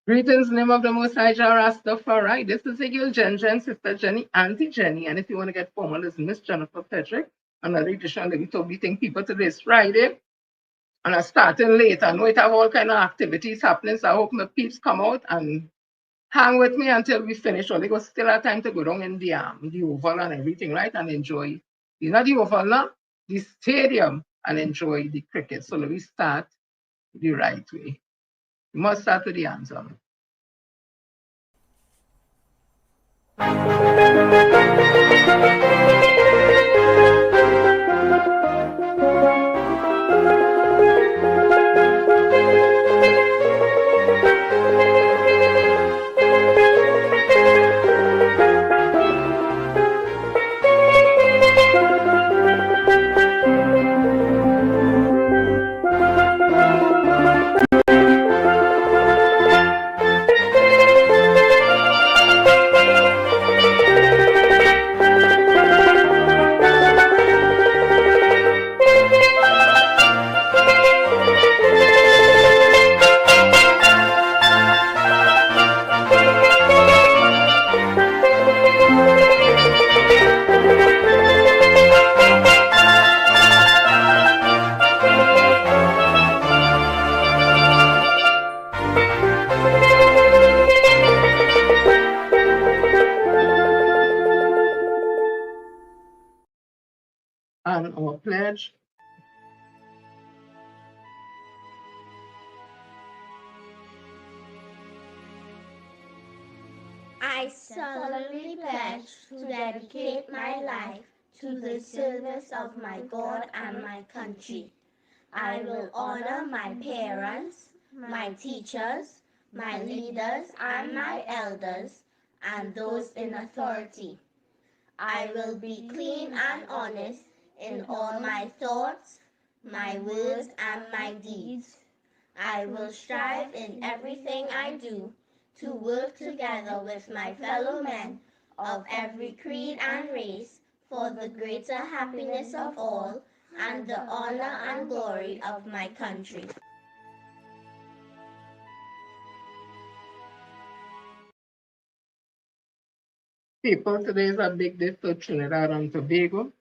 Greetings in the name of the Most High Jah Rastafari. This is your Jen, Sister Jenny, Auntie Jenny. And if you want to get formal, it's Miss Jennifer Patrick. Another edition that we told meeting people today is Friday. And I'm starting late. I know it have all kind of activities happening. So I hope my peeps come out and hang with me until we finish. Or they go still have time to go down in the oval and everything, right? And enjoy. It's not the oval now, the stadium, and enjoy the cricket. So let me start the right way. We must start with the answer. And our pledge. I solemnly pledge to dedicate my life to the service of my God and my country. I will honor my parents, my teachers, my leaders, and my elders, and those in authority. I will be clean and honest in all my thoughts, my words, and my deeds. I will strive in everything I do to work together with my fellow men of every creed and race for the greater happiness of all and the honor and glory of my country. People, today is a big day for Trinidad and Tobago.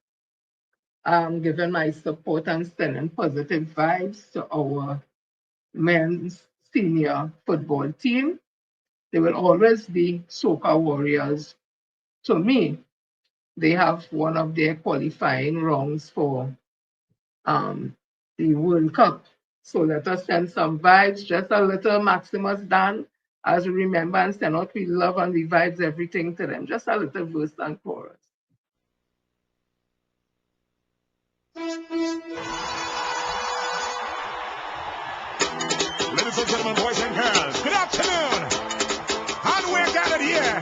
I'm giving my support and sending positive vibes to our men's senior football team. They will always be soca warriors. To me, they have one of their qualifying rounds for the World Cup. So let us send some vibes, just a little Maximus Dan, as we remember and send out we love and we vibes everything to them. Just a little verse and chorus. Ladies and gentlemen, boys and girls, good afternoon. And we're gathered here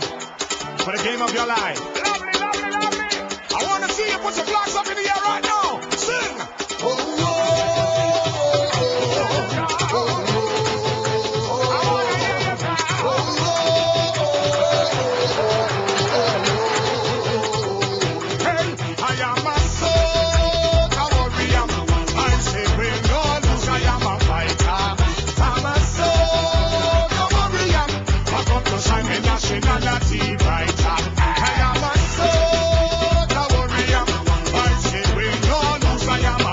for the game of your life. Lovely, lovely, lovely. I want to see you put your flags up in the air right now. Sing. Oh, oh, oh, I am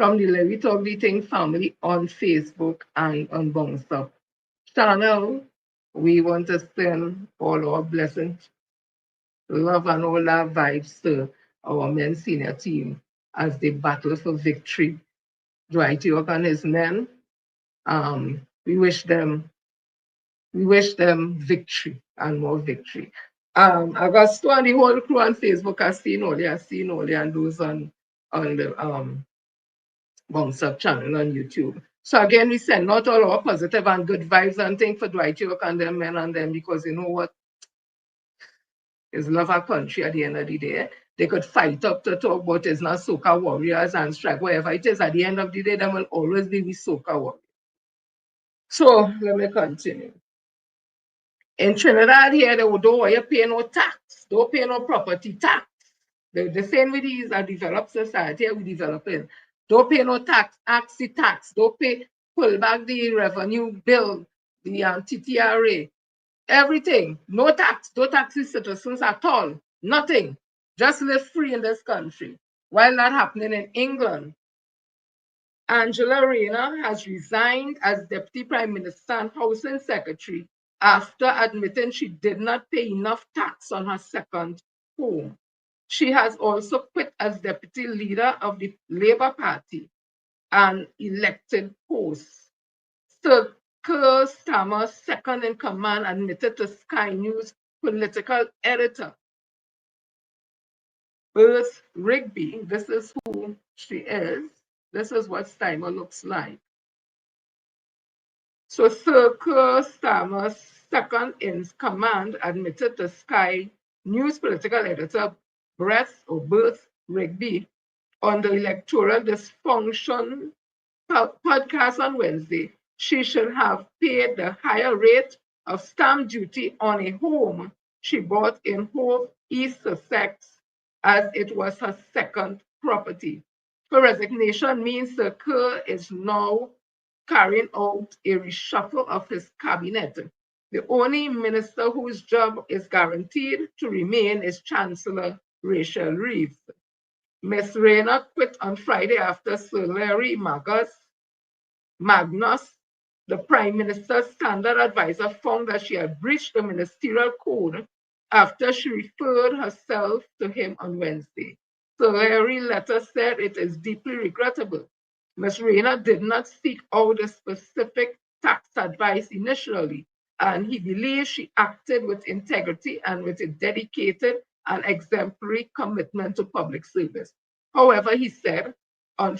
from the Let Me Talk the Ting family on Facebook and on Bounce Up channel. We want to send all our blessings, love, and all our vibes to our men's senior team as they battle for victory. Dwight York and his men, we wish them victory and more victory. Augusto and the whole crew on Facebook are seeing all and those on the Bounce Up channel on YouTube. So again, we send out all our positive and good vibes and things for Dwight York and them men and them, because you know what? Is love our country at the end of the day. They could fight up to talk about it's not soca warriors and strike, whatever it is. At the end of the day, they will always be with soca warriors. So let me continue. In Trinidad here, they don't want you pay no tax, don't pay no property tax. The same with these are developed society we developing. Don't pay no tax, ask the tax, don't pay, pull back the revenue bill, the TTRA, everything. No tax, no taxes citizens at all, nothing. Just live free in this country. While that happening in England, Angela Rayner has resigned as Deputy Prime Minister and Housing Secretary after admitting she did not pay enough tax on her second home. She has also quit as Deputy Leader of the Labour Party, an elected post. Sir Keir Starmer, second in command, admitted to Sky News political editor Bert Rigby, this is who she is. This is what Starmer looks like. So Sir Keir Starmer, second in command, admitted to Sky News political editor Bert Rigby on the electoral dysfunction podcast on Wednesday. She should have paid the higher rate of stamp duty on a home she bought in Hove, East Sussex, as it was her second property. Her resignation means Sir Keir is now carrying out a reshuffle of his cabinet. The only minister whose job is guaranteed to remain is Chancellor Rachel Reeves. Ms. Rayner quit on Friday after Sir Larry Magnus, the Prime Minister's standard advisor, found that she had breached the ministerial code after she referred herself to him on Wednesday. Sir Larry's letter said it is deeply regrettable. Ms. Rayner did not seek out the specific tax advice initially, and he believes she acted with integrity and with a dedicated and exemplary commitment to public service. However, he said her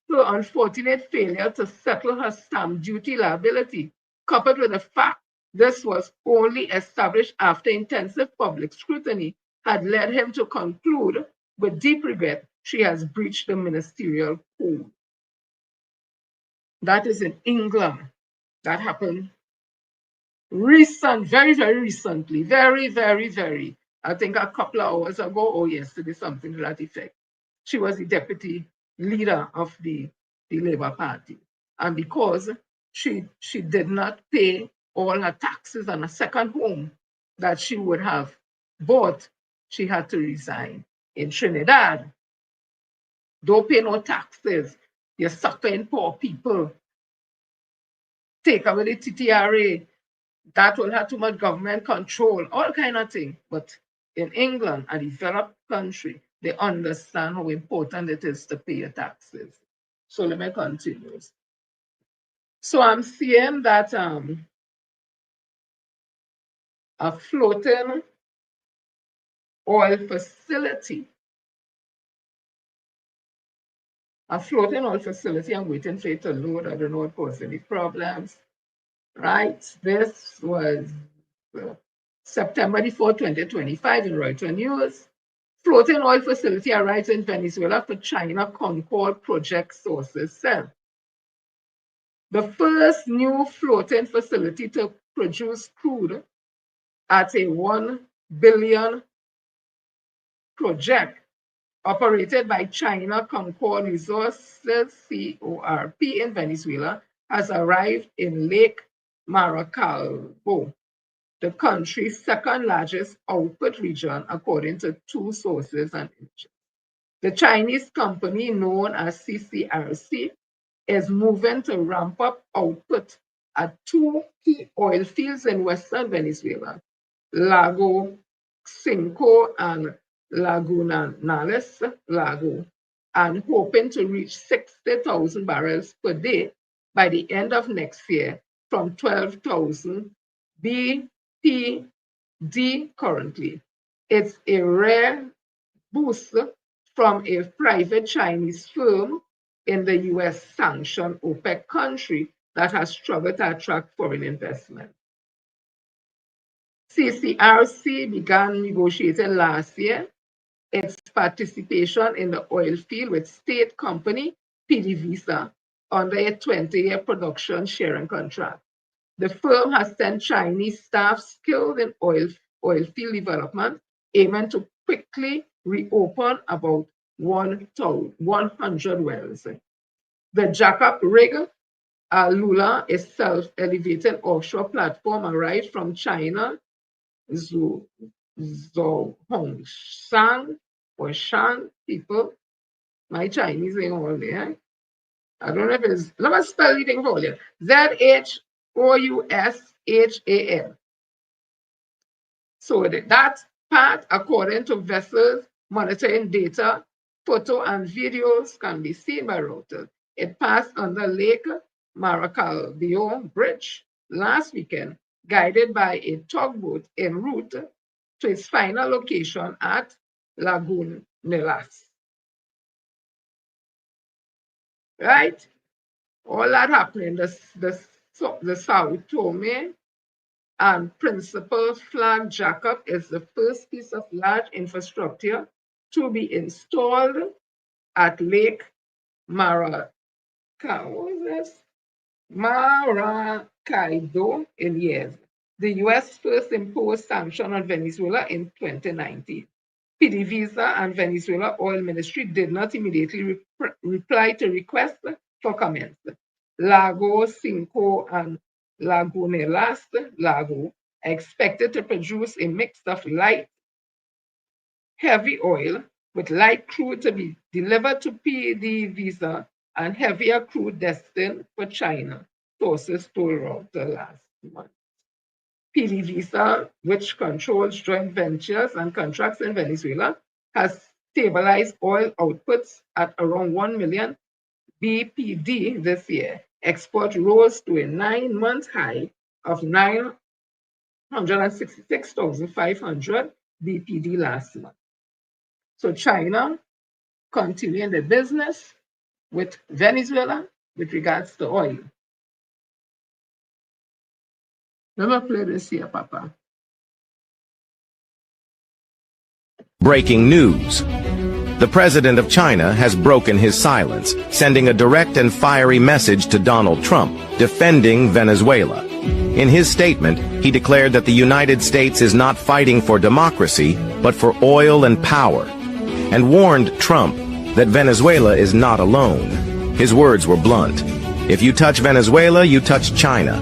unfortunate failure to settle her stamp duty liability, coupled with the fact this was only established after intensive public scrutiny, had led him to conclude with deep regret she has breached the ministerial code. That is in England. That happened very, very recently. Very, I think a couple of hours ago or yesterday, something to that effect. She was the deputy leader of the Labour Party. And because she did not pay all her taxes on a second home that she would have bought, she had to resign. In Trinidad, don't pay no taxes. You're suffering poor people. Take away the TTRA. That will have too much government control, all kind of thing. But in England, a developed country, they understand how important it is to pay your taxes. So let me continue. So I'm seeing that a floating oil facility, I'm waiting for it to load. I don't know what caused any problems. Right, this was September 4, 2025 in Reuters News. Floating oil facility arrives in Venezuela for China Concord project sources said. The first new floating facility to produce crude at a 1 billion project operated by China Concord Resources, CORP, in Venezuela, has arrived in Lake Maracaibo, the country's second largest output region, according to two sources and images. The Chinese company known as CCRC is moving to ramp up output at two key oil fields in western Venezuela, Lago Cinco and Lagunales Lago, and hoping to reach 60,000 barrels per day by the end of next year from 12,000 BPD currently. It's a rare boost from a private Chinese firm in the US sanctioned OPEC country that has struggled to attract foreign investment. CCRC began negotiating last year its participation in the oil field with state company PDVSA under a 20-year production sharing contract. The firm has sent Chinese staff skilled in oil field development, aiming to quickly reopen about 100 wells. The jackup rig, Lula, a self-elevating offshore platform, arrived from China, Zhongshan or Shan people. My Chinese ain't all there. I don't know if it's, let me spell it for you. ZHOUSHAN. So that part, according to vessels monitoring data, photo and videos can be seen by Reuters. It passed under Lake Maracaibo Bridge last weekend, guided by a tugboat en route to its final location at Lagunelas. Right? All that happening, the Sao Tome and Principal flag jackup is the first piece of large infrastructure to be installed at Lake Maracaibo in years. The US first imposed sanctions on Venezuela in 2019. PDVSA and Venezuela Oil Ministry did not immediately reply to requests for comments. Lago Cinco and Lagunelas Lago are expected to produce a mix of light, heavy oil with light crude to be delivered to PDVSA and heavier crude destined for China, sources told Reuters last month. PDVSA, which controls joint ventures and contracts in Venezuela, has stabilized oil outputs at around 1 million BPD this year. Export rose to a 9-month high of 966,500 BPD last month. So China continuing the business with Venezuela with regards to oil. Let me play this here, Papa. Breaking news. The president of China has broken his silence, sending a direct and fiery message to Donald Trump, defending Venezuela. In his statement, he declared that the United States is not fighting for democracy, but for oil and power, and warned Trump that Venezuela is not alone. His words were blunt. If you touch Venezuela, you touch China.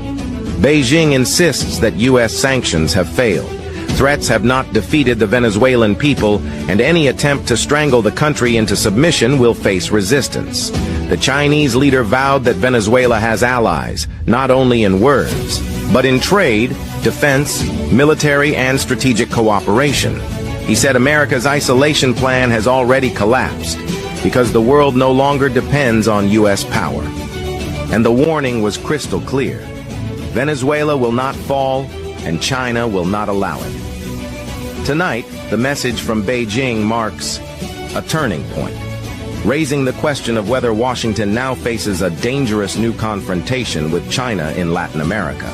Beijing insists that U.S. sanctions have failed. Threats have not defeated the Venezuelan people, and any attempt to strangle the country into submission will face resistance. The Chinese leader vowed that Venezuela has allies, not only in words, but in trade, defense, military, and strategic cooperation. He said America's isolation plan has already collapsed because the world no longer depends on U.S. power. And the warning was crystal clear. Venezuela will not fall, and China will not allow it. Tonight, the message from Beijing marks a turning point, raising the question of whether Washington now faces a dangerous new confrontation with China in Latin America.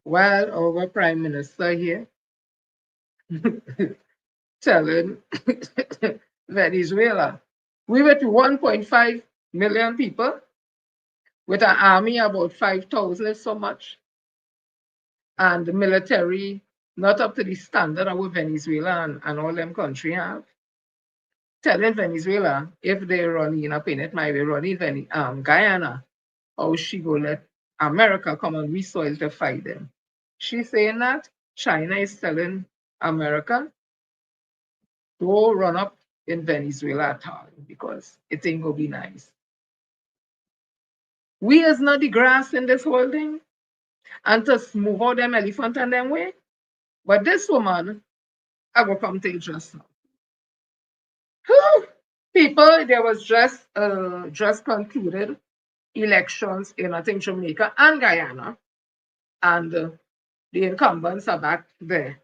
While our Prime Minister here telling Venezuela, we were to 1.5 million people with an army about 5,000 so much, and the military not up to the standard of what Venezuela and all them country have. Telling Venezuela, if they run in up in it, might be running Guyana, how she go let America come on we soil to fight them. She's saying that China is telling America Don't run up in Venezuela at all because it ain't gonna be nice. We is not the grass in this whole thing and to move out them elephant and them way. But this woman, I will come to it just now. Whew. People, there was just concluded elections in I think Jamaica and Guyana, and the incumbents are back there.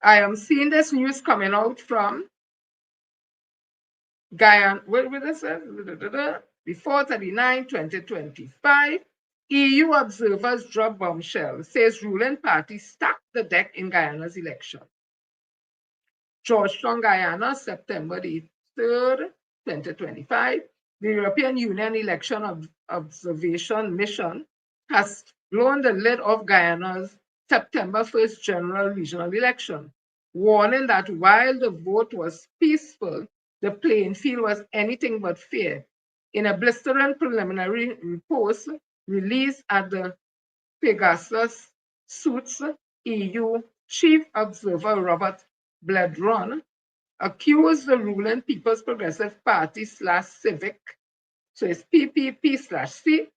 I am seeing this news coming out from Guyana. What will this say? Before 2025, EU observers drop bombshell, says ruling party stacked the deck in Guyana's election. Georgetown, Guyana, September the 3rd, 2025. The European Union Election Observation Mission has blown the lid off Guyana's September 1st general regional election, warning that while the vote was peaceful, the playing field was anything but fair. In a blistering preliminary report released at the Pegasus Suits, EU Chief Observer Robert Bledron accused the ruling People's Progressive Party /Civic, so it's PPP/C,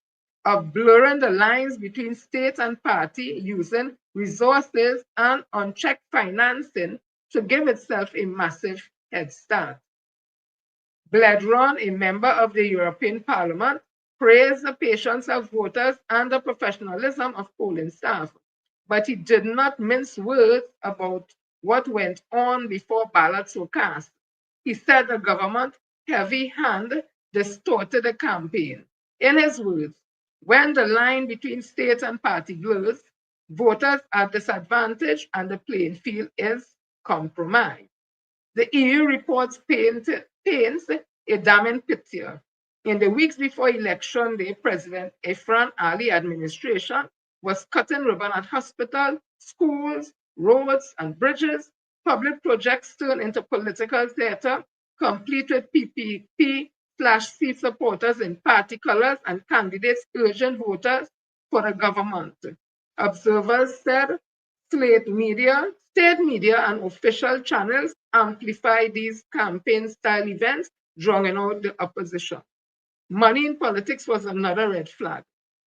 of blurring the lines between state and party using resources and unchecked financing to give itself a massive head start. Bledron, a member of the European Parliament, praised the patience of voters and the professionalism of polling staff, but he did not mince words about what went on before ballots were cast. He said the government heavy hand distorted the campaign. In his words, when the line between state and party blurs, voters are disadvantaged and the playing field is compromised. The EU reports paints a damning picture. In the weeks before election day, President Airline Ali administration was cutting ribbon at hospitals, schools, roads, and bridges. Public projects turned into political theater, complete with PPP/C supporters in party colors and candidates urging voters for the government. Observers said state media and official channels amplify these campaign-style events, drawing out the opposition. Money in politics was another red flag.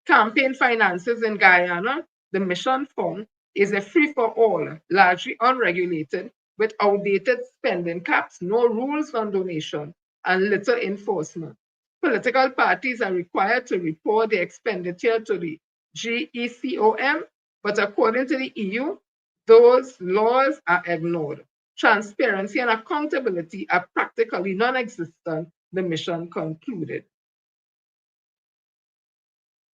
Campaign finances in Guyana, the mission fund, is a free-for-all, largely unregulated, with outdated spending caps, no rules on donation, and little enforcement. Political parties are required to report their expenditure to the GECOM, but according to the EU, those laws are ignored. Transparency and accountability are practically non-existent, the mission concluded.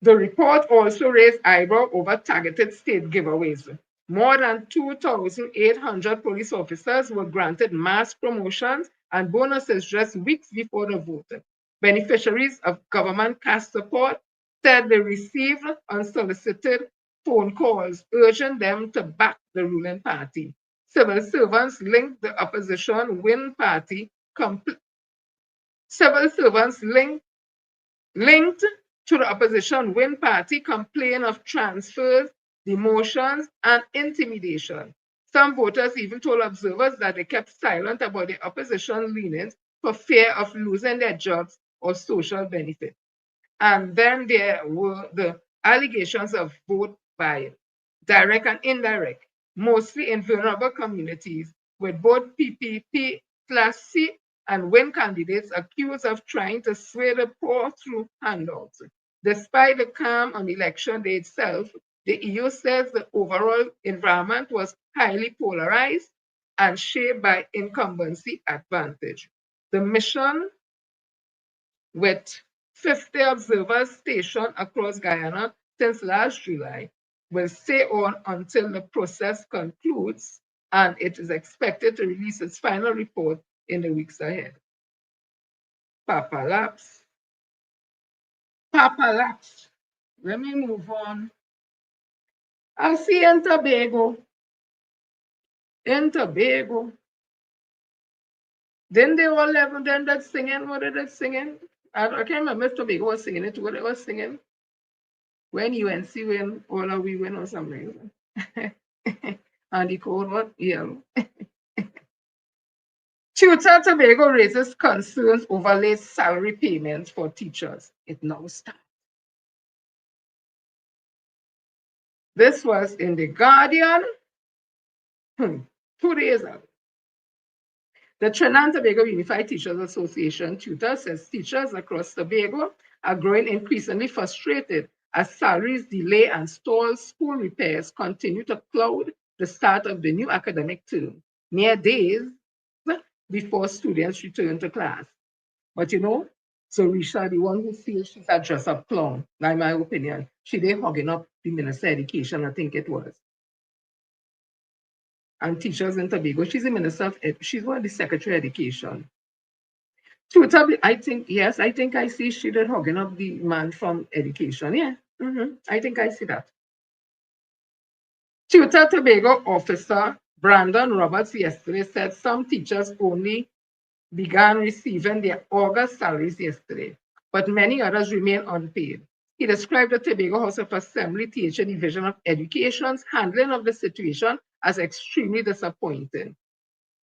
The report also raised eyebrow over targeted state giveaways. More than 2,800 police officers were granted mass promotions and bonuses just weeks before the vote. Beneficiaries of government cash support said they received unsolicited phone calls urging them to back the ruling party. Civil servants linked the opposition Win Party. Civil servants linked to the opposition Win Party complain of transfers, demotions, and intimidation. Some voters even told observers that they kept silent about their opposition leanings for fear of losing their jobs or social benefits. And then there were the allegations of vote buying, direct and indirect, mostly in vulnerable communities, with both PPP/C and Win candidates accused of trying to sway the poor through handouts. Despite the calm on election day itself, the EU says the overall environment was highly polarized and shaped by incumbency advantage. The mission, with 50 observers stationed across Guyana since last July, will stay on until the process concludes, and it is expected to release its final report in the weeks ahead. Papa Laps. Let me move on. I see in Tobago. Then they all level then that singing. What are they singing? I can't remember if Tobago was singing it. What it was singing? When UNC win, all of we win or something. And the code what? Yellow. Tutor Tobago raises concerns over late salary payments for teachers. It now starts. This was in the Guardian 2 days ago. The Trinidad and Tobago Unified Teachers Association tutor says teachers across Tobago are growing increasingly frustrated as salaries delay and stall school repairs continue to cloud the start of the new academic term, mere days before students return to class. But you know, Risha, the one who feels she's a dress-up clown, in my opinion, she they hogging up the Minister of Education, I think it was. And teachers in Tobago, she's the Minister of she's one of the Secretary of Education. Tutor, I think, yes, I think I see she did hogging up the man from education. Yeah, I think I see that. Tutor Tobago officer Brandon Roberts yesterday said some teachers only began receiving their August salaries yesterday, but many others remain unpaid. He described the Tobago House of Assembly THA Division of Education's handling of the situation as extremely disappointing,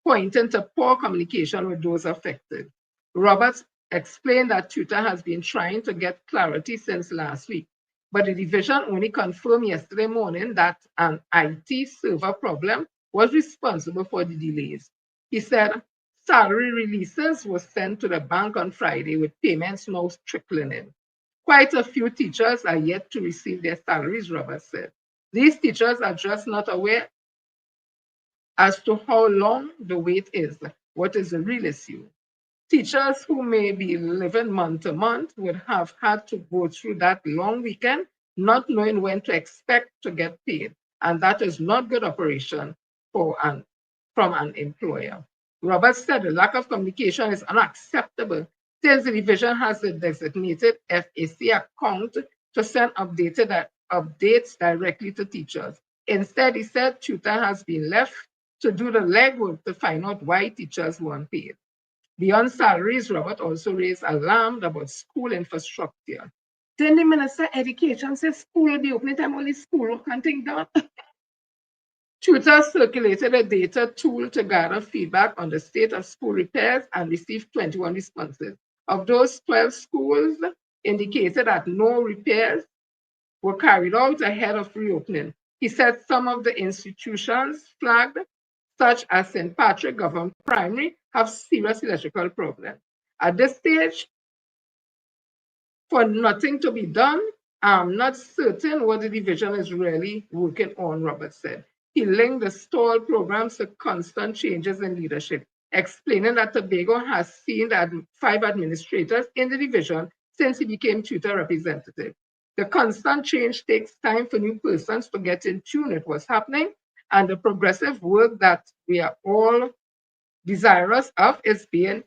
pointing to poor communication with those affected. Roberts explained that tutor has been trying to get clarity since last week, but the division only confirmed yesterday morning that an IT server problem was responsible for the delays. He said salary releases were sent to the bank on Friday with payments now trickling in. Quite a few teachers are yet to receive their salaries, Roberts said. These teachers are just not aware as to how long the wait is. What is the real issue? Teachers who may be living month to month would have had to go through that long weekend, not knowing when to expect to get paid. And that is not good operation from an employer. Roberts said the lack of communication is unacceptable since the division has a designated FAC account to send updates directly to teachers. Instead, he said tutor has been left to do the legwork to find out why teachers weren't paid. Beyond salaries, Robert also raised alarm about school infrastructure. Then the Minister of Education says school will be open time, only school can't think that. Tutors circulated a data tool to gather feedback on the state of school repairs and received 21 responses. Of those, 12 schools indicated that no repairs were carried out ahead of reopening. He said some of the institutions flagged, such as St. Patrick Government Primary, have serious electrical problems. At this stage, for nothing to be done, I'm not certain what the division is really working on, Roberts said. He linked the stall programs to constant changes in leadership, explaining that Tobago has seen 5 administrators in the division since he became tutor representative. The constant change takes time for new persons to get in tune with what's happening, and the progressive work that we are all desirous of is being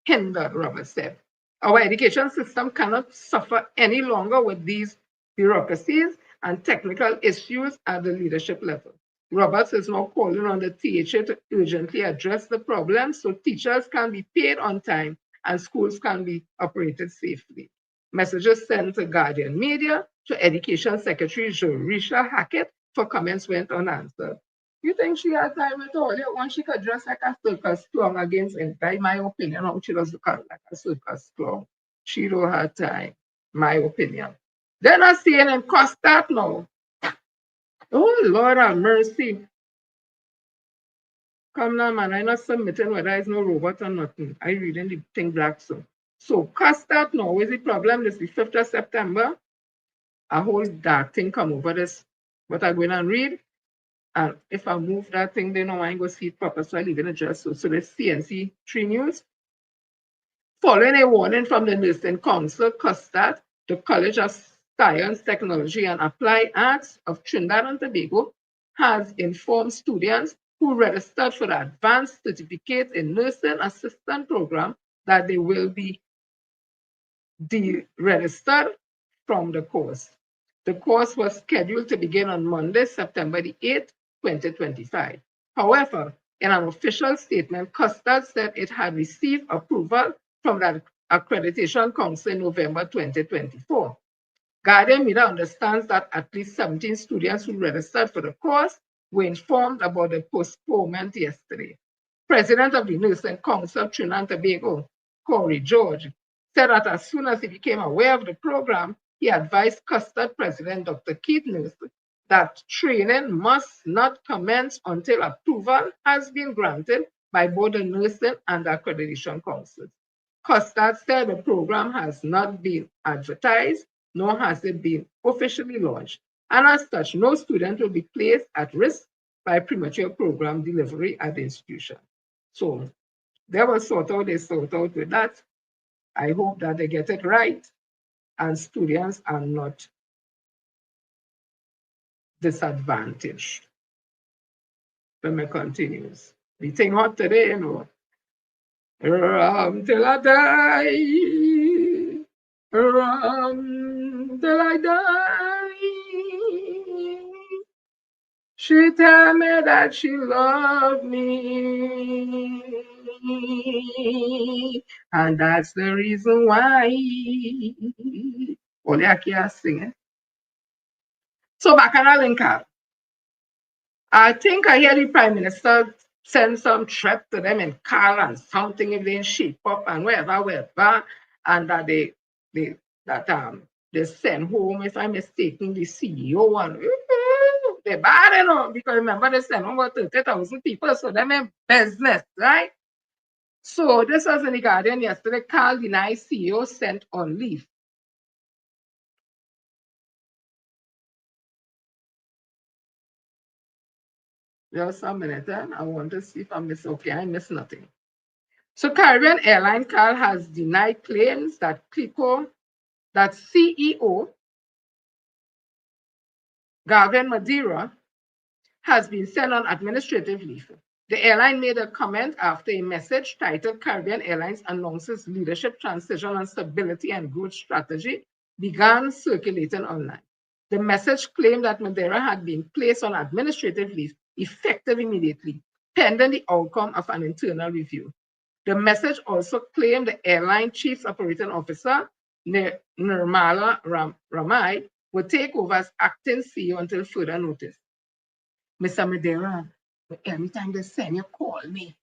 hindered, Roberts said. Our education system cannot suffer any longer with these bureaucracies and technical issues at the leadership level. Roberts is now calling on the THA to urgently address the problem so teachers can be paid on time and schools can be operated safely. Messages sent to Guardian Media to Education Secretary Risha Hackett for comments went unanswered. You think she had time at all? Once she could dress like a circus clown against him, in my opinion, how she does look like a circus clown. She don't have time, my opinion. Then I see him cost that now. Oh, Lord have mercy. Come now, man, I'm not submitting whether it's no robot or nothing. I reading the thing black so. So cost that now is the problem. This is the 5th of September. A whole dark thing come over this. What I'm going to read. And if I move that thing, they know I ain't going to see it proper, so I leave it just so. So let's CNC 3 News. Following a warning from the Nursing Council, CUSTAT, the College of Science, Technology and Applied Arts of Trinidad and Tobago, has informed students who registered for the Advanced Certificate in Nursing Assistant Program that they will be deregistered from the course. The course was scheduled to begin on Monday, September the 8th, 2025. However, in an official statement, CUSTAT said it had received approval from the Accreditation Council in November 2024. Guardian Media understands that at least 17 students who registered for the course were informed about the postponement yesterday. President of the Nursing Council of Trinidad and Tobago, Corey George, said that as soon as he became aware of the program, he advised Custard President Dr. Keith Nurse that training must not commence until approval has been granted by both the Nursing and Accreditation Councils. Custard said the program has not been advertised, nor has it been officially launched, and as such, no student will be placed at risk by premature program delivery at the institution. So they will sort out with that. I hope that they get it right and students are not disadvantaged. Let me continue. The thing hot today, you know. Till I die. Till I die. She tell me that she loved me. And that's the reason why. Only I can't sing it. So back on our link up. I think I hear the Prime Minister send some threat to them in car and something if they shape up and wherever, and that they send home, if I'm mistaken, the CEO one. They're bad enough because remember they sent over 30,000 people, so they're in business, right? So this was in the Guardian yesterday. Carl denied CEO sent on leave. Just a minute, then. I want to see if I miss. Okay, I missed nothing. So Caribbean Airline Carl has denied claims that that CEO Gavin Madeira has been sent on administrative leave. The airline made a comment after a message titled Caribbean Airlines announces leadership transition and stability and growth strategy began circulating online. The message claimed that Madeira had been placed on administrative leave effective immediately, pending the outcome of an internal review. The message also claimed the airline chief operating officer, Nirmala Ramai, would take over as acting CEO until further notice. Mr. Madeira, every time they send you, call me.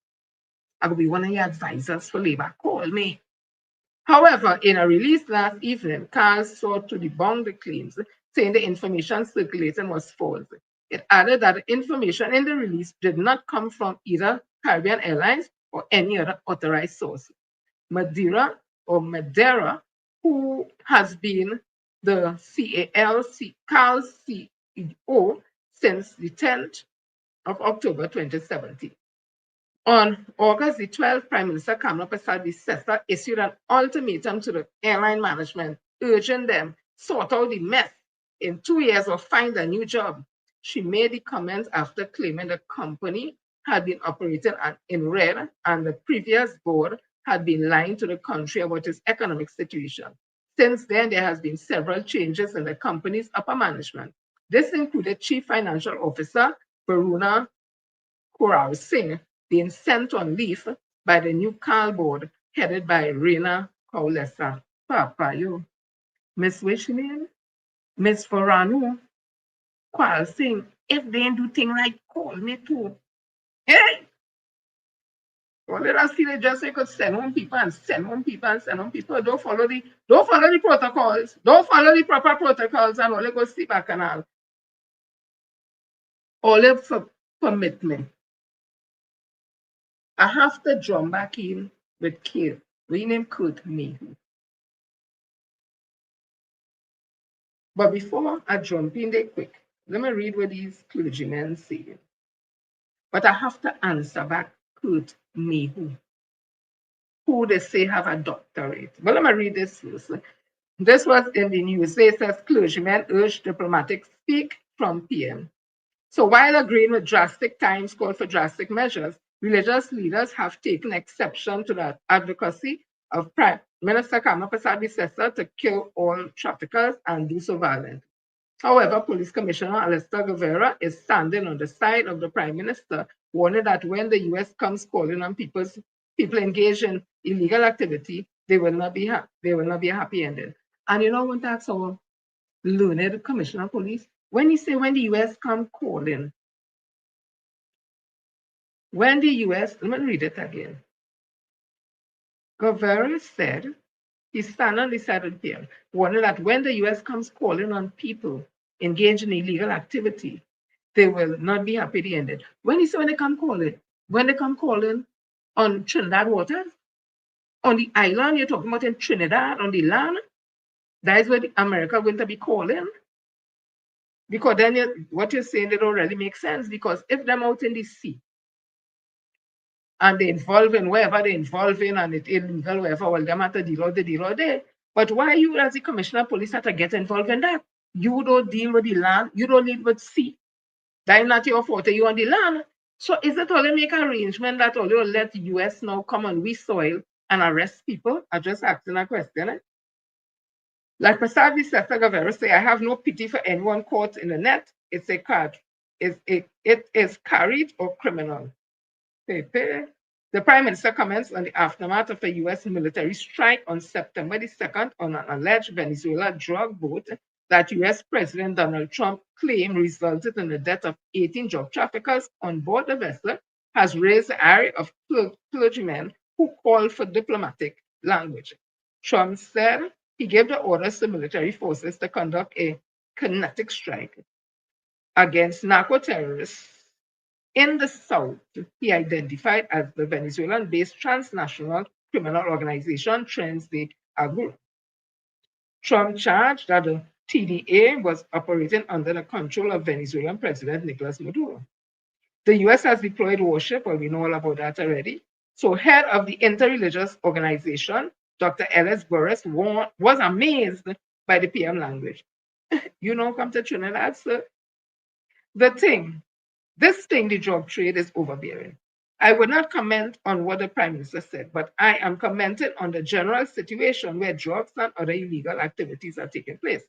I will be one of your advisors for labor. Call me. However, in a release last evening, Carl sought to debunk the claims, saying the information circulating was false. It added that the information in the release did not come from either Caribbean Airlines or any other authorized source. Madeira, who has been the Carl's CEO since the 10th of October 2017. On August the 12th, Prime Minister Kamala Persad issued an ultimatum to the airline management, urging them sort out the mess in 2 years or find a new job. She made the comments after claiming the company had been operating in red and the previous board had been lying to the country about its economic situation. Since then, there has been several changes in the company's upper management. This included Chief Financial Officer Varuna Kural Singh being sent on leave by the new Carl board headed by Reena Kaulesa. Papa, you. Miss Wishname, Miss Varanu, Kural Singh, if they do things right, call me too. Hey! Well, let us see they just say could send home people and send home people and send home people. Don't follow the protocols. Don't follow the proper protocols and only go see back and all. Only for permit. I have to jump back in with Kate. We name Kurt me. But before I jump in there quick, let me read what these clergymen say. But I have to answer back Kurt me who they say have a doctorate. But let me read this first. This was in the news. They says clergymen urge diplomatic speak from PM. So while agreeing with drastic times call for drastic measures, religious leaders have taken exception to the advocacy of Prime Minister Kamala Persad to kill all traffickers and do so violently. However, Police Commissioner Alistair Guevara is standing on the side of the Prime Minister, warning that when the US comes calling on people engaged in illegal activity, they will not be a happy ending. And you know what that's our learned Commissioner of Police? When he say when the US come calling, when the US, let me read it again. Guevara said, he stand on the side of the PM, warning that when the US comes calling on people engaged in illegal activity, they will not be happy to end it. When he said when they come calling on Trinidad waters, on the island, you're talking about in Trinidad, on the land, that is where America going to be calling. Because then what you're saying, it don't really make sense. Because if them out in the sea and they involve in wherever they involve in and it's illegal, wherever, well, them have to deal out there. But why you as the commissioner of police have to get involved in that? You don't deal with the land, you don't deal with sea. That's not your fault, you on the land. So is it only make arrangement that only let the US now come on we soil and arrest people? I just asking a question. Eh? Like Pastor Setta Guevara say, I have no pity for anyone caught in the net. It's a card. It is carried or criminal. The Prime Minister comments on the aftermath of a US military strike on September the 2nd on an alleged Venezuela drug boat that US President Donald Trump claimed resulted in the death of 18 drug traffickers on board the vessel has raised the ire of clergymen who called for diplomatic language. Trump said he gave the orders to military forces to conduct a kinetic strike against narco-terrorists in the South. He identified as the Venezuelan-based transnational criminal organization Trends de Agro. Trump charged that the TDA was operating under the control of Venezuelan President Nicolas Maduro. The US has deployed warship, well, we know all about that already. So head of the interreligious organization, Dr. Ellis Burris, was amazed by the PM language. Come to Trinidad, sir. This thing, the drug trade, is overbearing. I would not comment on what the Prime Minister said, but I am commenting on the general situation where drugs and other illegal activities are taking place.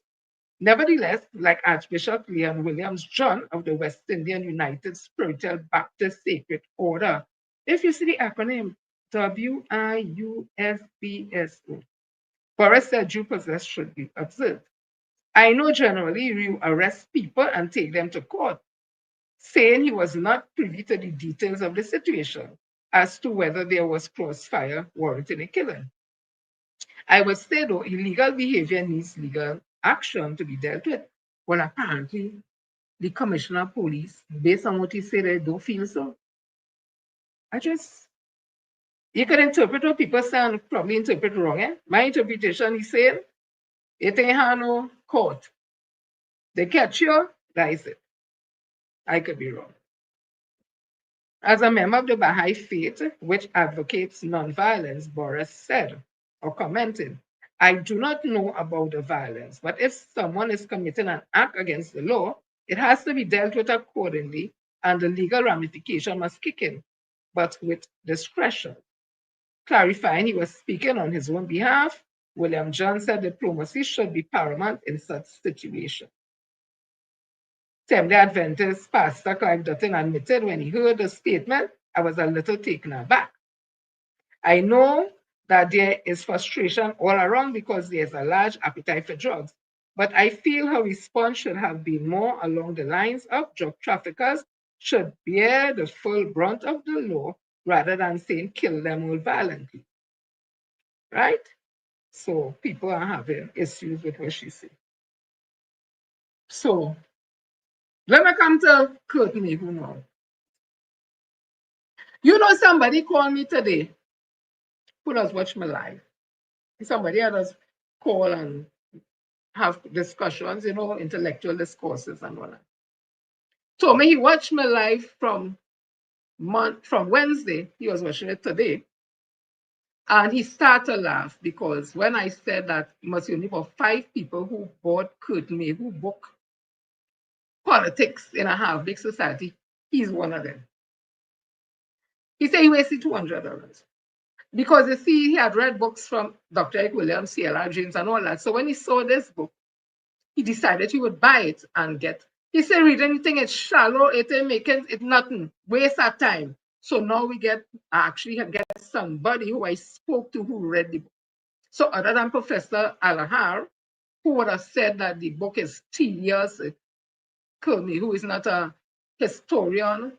Nevertheless, like Archbishop Leon Williams John of the West Indian United Spiritual Baptist Sacred Order, if you see the acronym WIUSBSO, Boris said due process should be observed. I know generally you arrest people and take them to court, saying he was not privy to the details of the situation as to whether there was crossfire warranting a killing. I would say, though, illegal behavior needs legal action to be dealt with. Well, apparently, the commissioner of police, based on what he said, I don't feel so. You can interpret what people say and probably interpret wrong. Eh? My interpretation is saying, it ain't had no court. They catch you, that is it. I could be wrong. As a member of the Baha'i faith, which advocates nonviolence, Boris said or commented, I do not know about the violence, but if someone is committing an act against the law, it has to be dealt with accordingly, and the legal ramification must kick in, but with discretion. Clarifying he was speaking on his own behalf, William John said diplomacy should be paramount in such situations. Seventh-day Adventist Pastor Clive Dutton admitted when he heard the statement, I was a little taken aback. I know that there is frustration all around because there's a large appetite for drugs, but I feel her response should have been more along the lines of drug traffickers should bear the full brunt of the law rather than saying kill them all violently. Right? So people are having issues with what she said. So let me come to Courtney now. Somebody called me today who does watch my live. Somebody does call and have discussions, intellectual discourses and all that. Told me he watched my live from Wednesday. He was watching it today. And he started to laugh because when I said that it must be only about 5 people who bought Courtney, who book politics in a half-big society, he's one of them. He said he wasted $200. Because you see, he had read books from Dr. Eric Williams, C.L.R. James, and all that. So when he saw this book, he decided he would buy it and get. He said, read anything, it's shallow, it ain't making it nothing, waste of time. So now we get somebody who I spoke to who read the book. So other than Professor Alahar, who would have said that the book is tedious, Kearney, who is not a historian,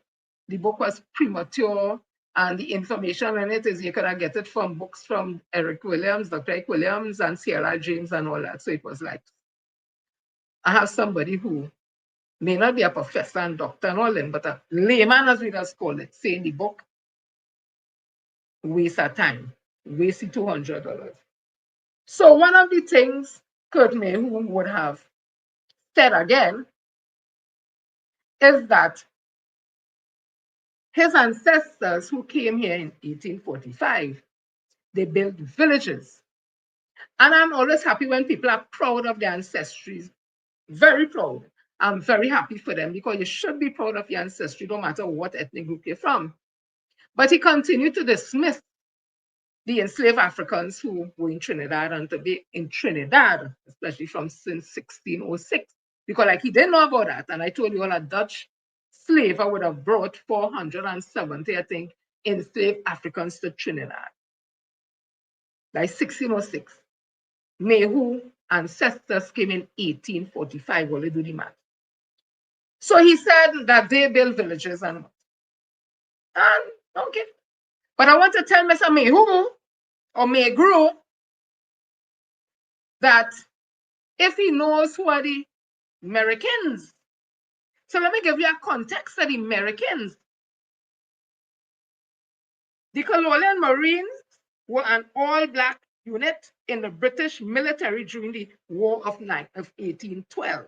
the book was premature, and the information in it is you could get it from books from Eric Williams, Dr. Eric Williams, and Sierra James and all that. So it was like, I have somebody who may not be a professor and doctor and all that, but a layman, as we just call it, saying the book waste of time, waste $200. So one of the things Kurt Mayhew would have said again is that his ancestors who came here in 1845, they built villages. And I'm always happy when people are proud of their ancestries, very proud. I'm very happy for them because you should be proud of your ancestry, no matter what ethnic group you're from. But he continued to dismiss the enslaved Africans who were in Trinidad and Tobago, in Trinidad, especially from since 1606, because like he didn't know about that. And I told you all a Dutch slave would have brought 470, I think, enslaved Africans to Trinidad. Like 1606. Mayhew ancestors came in 1845, only do the math. So he said that they built villages and okay. But I want to tell Mr. Mayhew or Mayhew that if he knows who are the Americans. So let me give you a context of the Americans. The colonial Marines were an all-black unit in the British military during the War of 1812.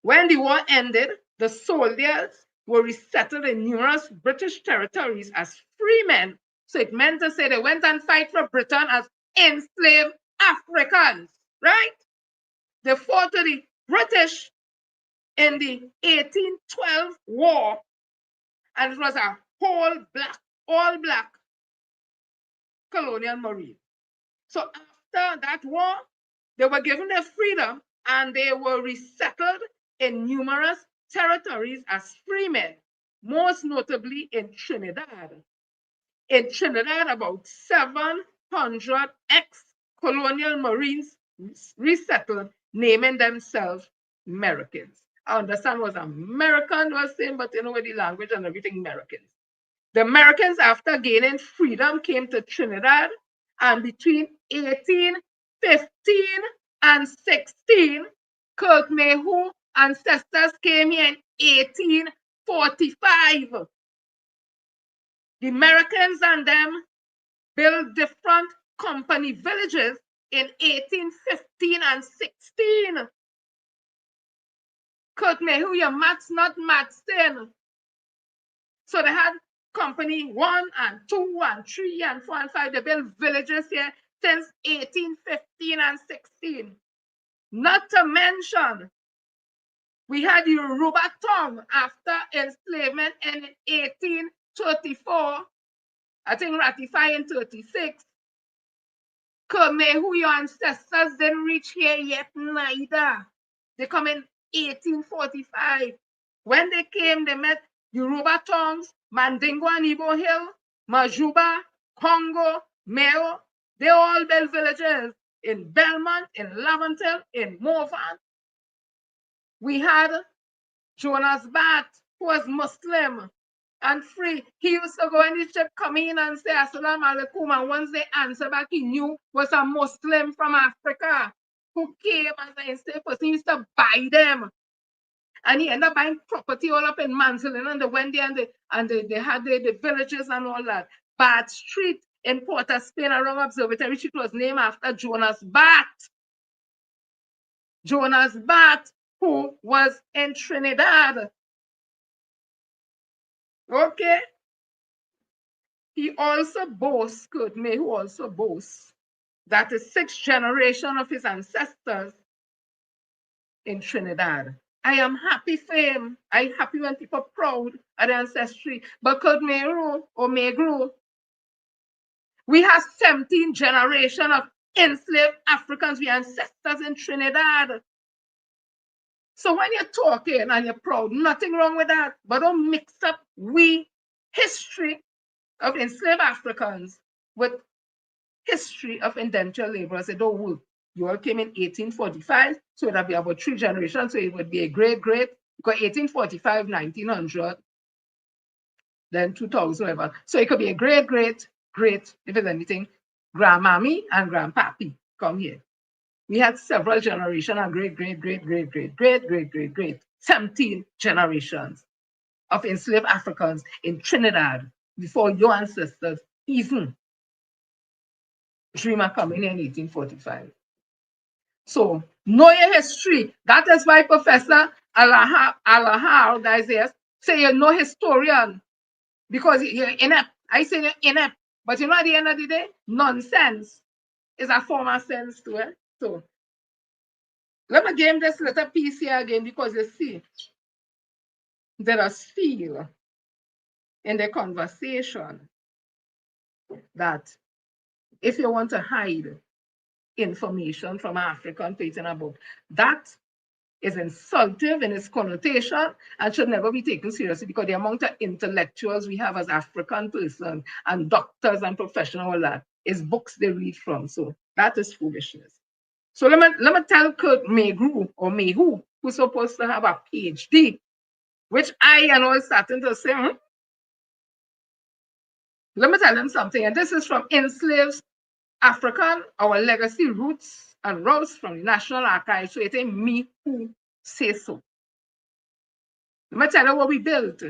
When the war ended, the soldiers were resettled in numerous British territories as free men. So it meant to say they went and fight for Britain as enslaved Africans, right? They fought to the British in the 1812 war, and it was a all-black colonial marine. So after that war, they were given their freedom and they were resettled in numerous territories as free men, most notably in Trinidad. In Trinidad, about 700 ex-colonial Marines resettled, naming themselves Americans. I understand what American was saying, but you know with the language and everything, Americans. The Americans, after gaining freedom, came to Trinidad, and between 1815 and 16, Kurt Mayhew ancestors came here in 1845. The Americans and them built different company villages in 1815 and 16. Kurt Mayhew, your maths not maths then. So they had company 1 and 2 and 3 and 4 and 5. They built villages here since 1815 and 16. Not to mention, we had Yoruba tongue after enslavement in 1834, I think ratified in 36. Kurt Mayhew, your ancestors didn't reach here yet neither. They come in 1845. When they came, they met Yoruba tongues, Mandingo and Igbo Hill, Majuba, Congo, Meo. They all built villages in Belmont, in Laventille, in Morvan. We had Jonas Bat, who was Muslim and free. He used to go in the ship, come in and say Assalamu alaikum. And once they answer back, he knew was a Muslim from Africa who came as an enslaved person. He used to buy them. And he ended up buying property all up in Manzilin, and they went there and they had the villages and all that. Bat Street in Port of Spain around Observatory Street was named after Jonas Bat. Jonas Bat, who was in Trinidad. Okay. He also boasts, Kurt Mayhew also boasts, that the 6th generation of his ancestors in Trinidad. I am happy for him. I'm happy when people are proud of their ancestry. But Kurt Mayhew or Mayhew, we have 17 generations of enslaved Africans, we ancestors in Trinidad. So when you're talking and you're proud, nothing wrong with that. But don't mix up history of enslaved Africans with history of indentured laborers. It don't work. You all came in 1845, so it would be about 3 generations, so it would be a great, because 1845, 1900, then 2000, whatever. So it could be a great, great, great, if it's anything, grandmammy and grandpappy come here. We had several generations and great, great, great, great, great, great, great, great, great, 17 generations of enslaved Africans in Trinidad before your ancestors even dream of coming in 1845. So know your history. That is why Professor Alahar, guys, yes, say you're no historian because you're inept. I say you're inept, but you know at the end of the day, nonsense is a form of sense to it. So let me give this little piece here again because you see, there is feel in the conversation that if you want to hide information from an African page in a book, that is insultive in its connotation and should never be taken seriously because the amount of intellectuals we have as African persons and doctors and professionals, all that is books they read from. So that is foolishness. So let me tell Kurt Mayhew or Mayhew, who's supposed to have a PhD, which I am always starting to say, let me tell him something, and this is from Enslaved African, Our Legacy, Roots and Routes from the National Archives. So it ain't me who say so. Let me tell you what we built.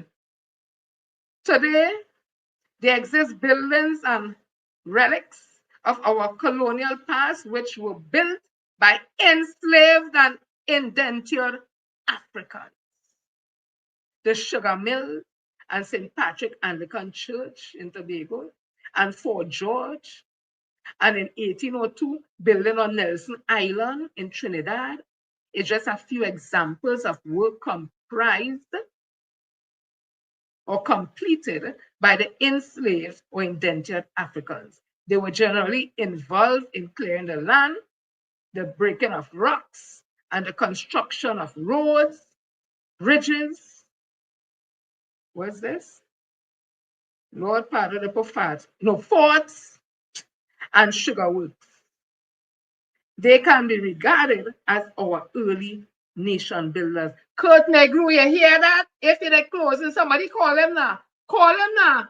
Today, there exist buildings and relics of our colonial past, which were built by enslaved and indentured Africans. The Sugar Mill and St. Patrick Anglican Church in Tobago, and Fort George, and in 1802, building on Nelson Island in Trinidad, is just a few examples of work comprised or completed by the enslaved or indentured Africans. They were generally involved in clearing the land, the breaking of rocks, and the construction of roads, bridges. What's this? Lord, pardon the profat. No, forts and sugar works. They can be regarded as our early nation builders. Kurt Negru, you hear that? If you're closing, somebody call him now. Call him now.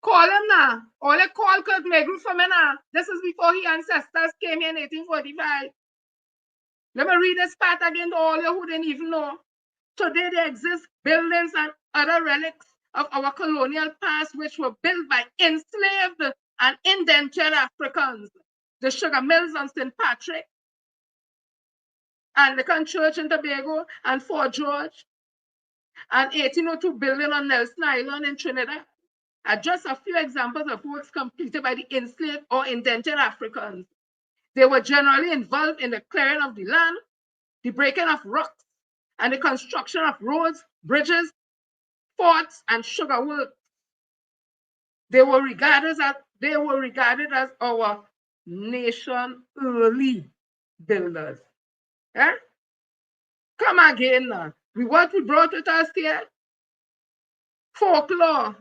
Call him now. Or let's call Kurt Negru for me now. This is before his ancestors came here in 1845. Let me read this part again to all you who didn't even know. Today there exist buildings and other relics of our colonial past which were built by enslaved and indentured Africans. The sugar mills on St. Patrick, Anglican Church in Tobago, and Fort George, and 1802 building on Nelson Island in Trinidad are just a few examples of works completed by the enslaved or indentured Africans. They were generally involved in the clearing of the land, the breaking of rocks, and the construction of roads, bridges, forts, and sugar works. They were regarded as our nation early builders. Eh? Come again now. What we brought with us here? Folklore.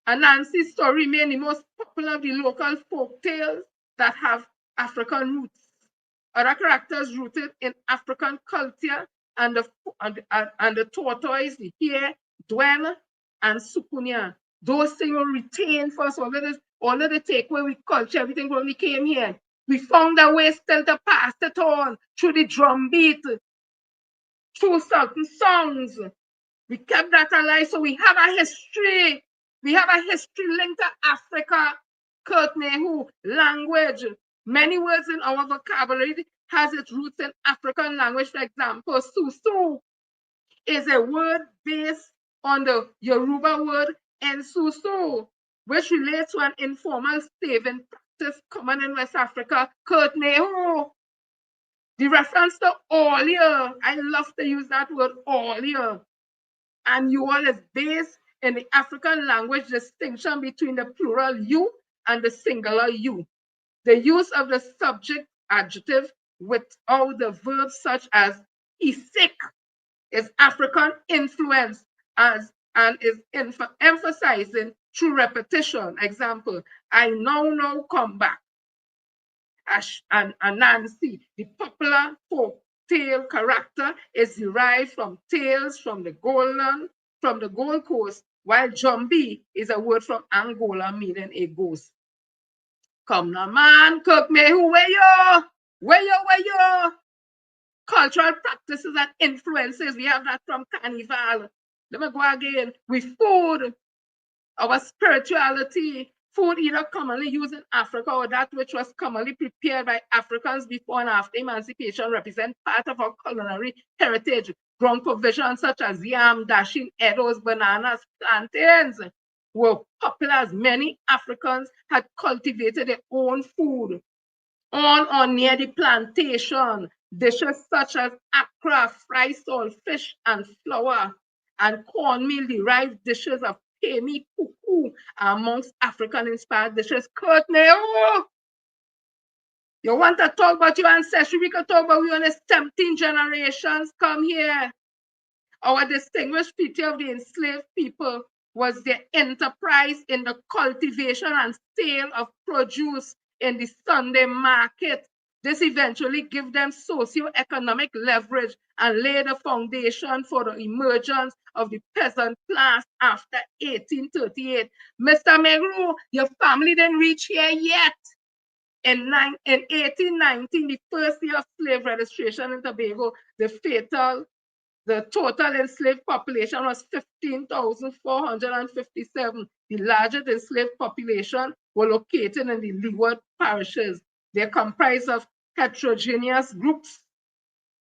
Anansi's story remain the most popular of the local folk tales that have African roots. Other characters rooted in African culture and the tortoise, the hare, dwen, and supunia. Those things were retained for us. All of the takeaway with culture, everything when we came here. We found a way still to pass it on through the drum beat, through certain songs. We kept that alive, so we have a history. We have a history linked to Africa, Kurt Mayhew, language. Many words in our vocabulary has its roots in African language. For example, susu is a word based on the Yoruba word ensusu, which relates to an informal slaving practice common in West Africa. Kurt Mayhew. The reference to all year, I love to use that word all year. Annual is based in the African language distinction between the plural you and the singular you. The use of the subject adjective without the verb such as he's sick is African influence and is emphasizing through repetition. Example, I now come back. And Nancy, the popular folk tale character, is derived from tales from the golden from the Gold Coast, while Jumbie is a word from Angola meaning a ghost. Come now, man, Kirk Mayhew, where you? Where you? Cultural practices and influences. We have that from Carnival. Let me go again. With food, our spirituality, food either commonly used in Africa or that which was commonly prepared by Africans before and after emancipation represent part of our culinary heritage. Ground provisions such as yam, dashing, eddos, bananas, plantains were popular as many Africans had cultivated their own food. On or near the plantation, dishes such as accra, fried salt fish and flour, and cornmeal derived dishes of pemi kuku are amongst African-inspired dishes. Kurt Neo, you want to talk about your ancestry? We can talk about we on the 17 generations. Come here. Our distinguished feature of the enslaved people was their enterprise in the cultivation and sale of produce in the Sunday market. This eventually gave them socio-economic leverage and laid the foundation for the emergence of the peasant class after 1838. Mr. Meru, your family didn't reach here yet. In 1819, the first year of slave registration in Tobago, the total enslaved population was 15,457. The largest enslaved population were located in the leeward parishes. They're comprised of heterogeneous groups,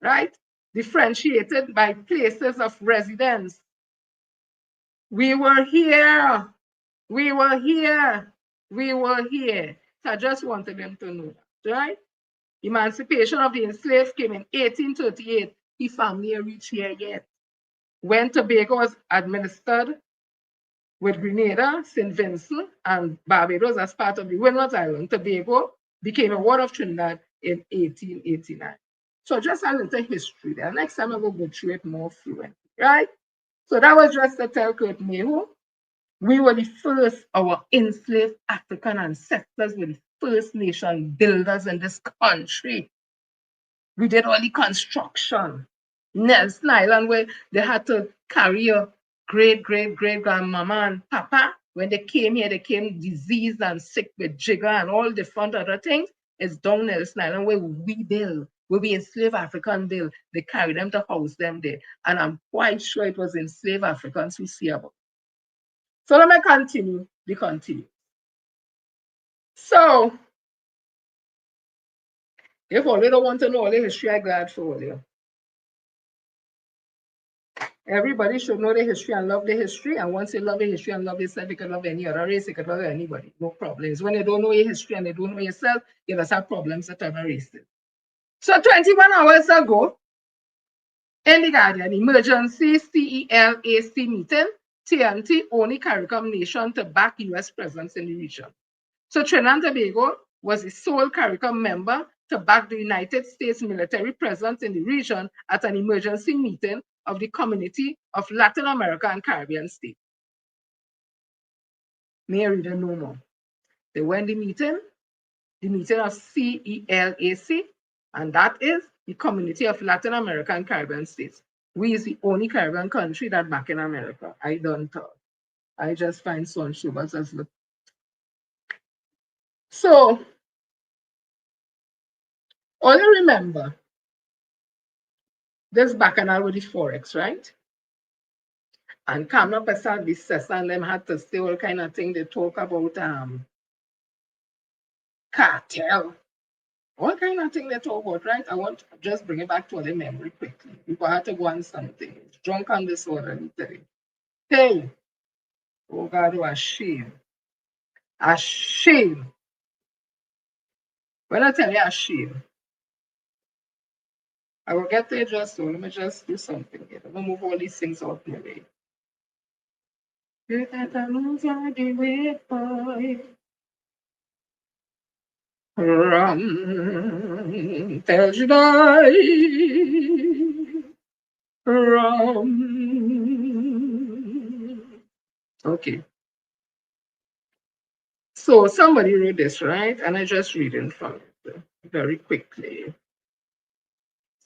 right? Differentiated by places of residence. We were here. So I just wanted them to know that, right? Emancipation of the enslaved came in 1838. The family reached here yet. When Tobago was administered with Grenada, St. Vincent, and Barbados as part of the Windward Island, Tobago became a ward of Trinidad in 1889. So just a little history there. Next time I will go through it more fluently, right? So that was just to tell Kurt Mayhew. We were the first, our enslaved African ancestors were the first nation builders in this country. We did all the construction. Nelson Island, where they had to carry your great-great-great-grandmama and papa. When they came here, they came diseased and sick with jigger and all different other things. It's down Nelson Island where we build, where we enslaved African build. They carry them to house them there. And I'm quite sure it was enslaved Africans who see about. So let me continue. So, if all you don't want to know all the history, I'm glad for all you. Everybody should know the history and love the history. And once you love the history and love yourself, you can love any other race, you can love anybody. No problems. When you don't know your history and you don't know yourself, you just have problems with other races. So 21 hours ago, in the Guardian, emergency CELAC meeting, TNT only CARICOM nation to back US presence in the region. So Trinidad and Tobago was the sole CARICOM member to back the United States military presence in the region at an emergency meeting of the Community of Latin America and Caribbean States. May I read a no more? They went the meeting of CELAC, and that is the Community of Latin America and Caribbean States. We is the only Caribbean country that back in America. I don't talk. I just find Son Schubert as the. So, all you remember, this bacchanal with the Forex, right? And Kamla Pesad, the Sessa, and them had to say all kind of thing. They talk about cartel. All kind of thing they talk about, right? I want to just bring it back to the memory quickly. People had to go on something. Drunk on DiSoRdErLy today. Hey, oh God, you are shame. A shame. When I tell you a shame, I will get there just so. Let me just do something here. Let me move all these things out the way. You gotta move out the way, boy. Rum tells you die. Rum. Okay. So somebody wrote this, right? And I just read it from it very quickly.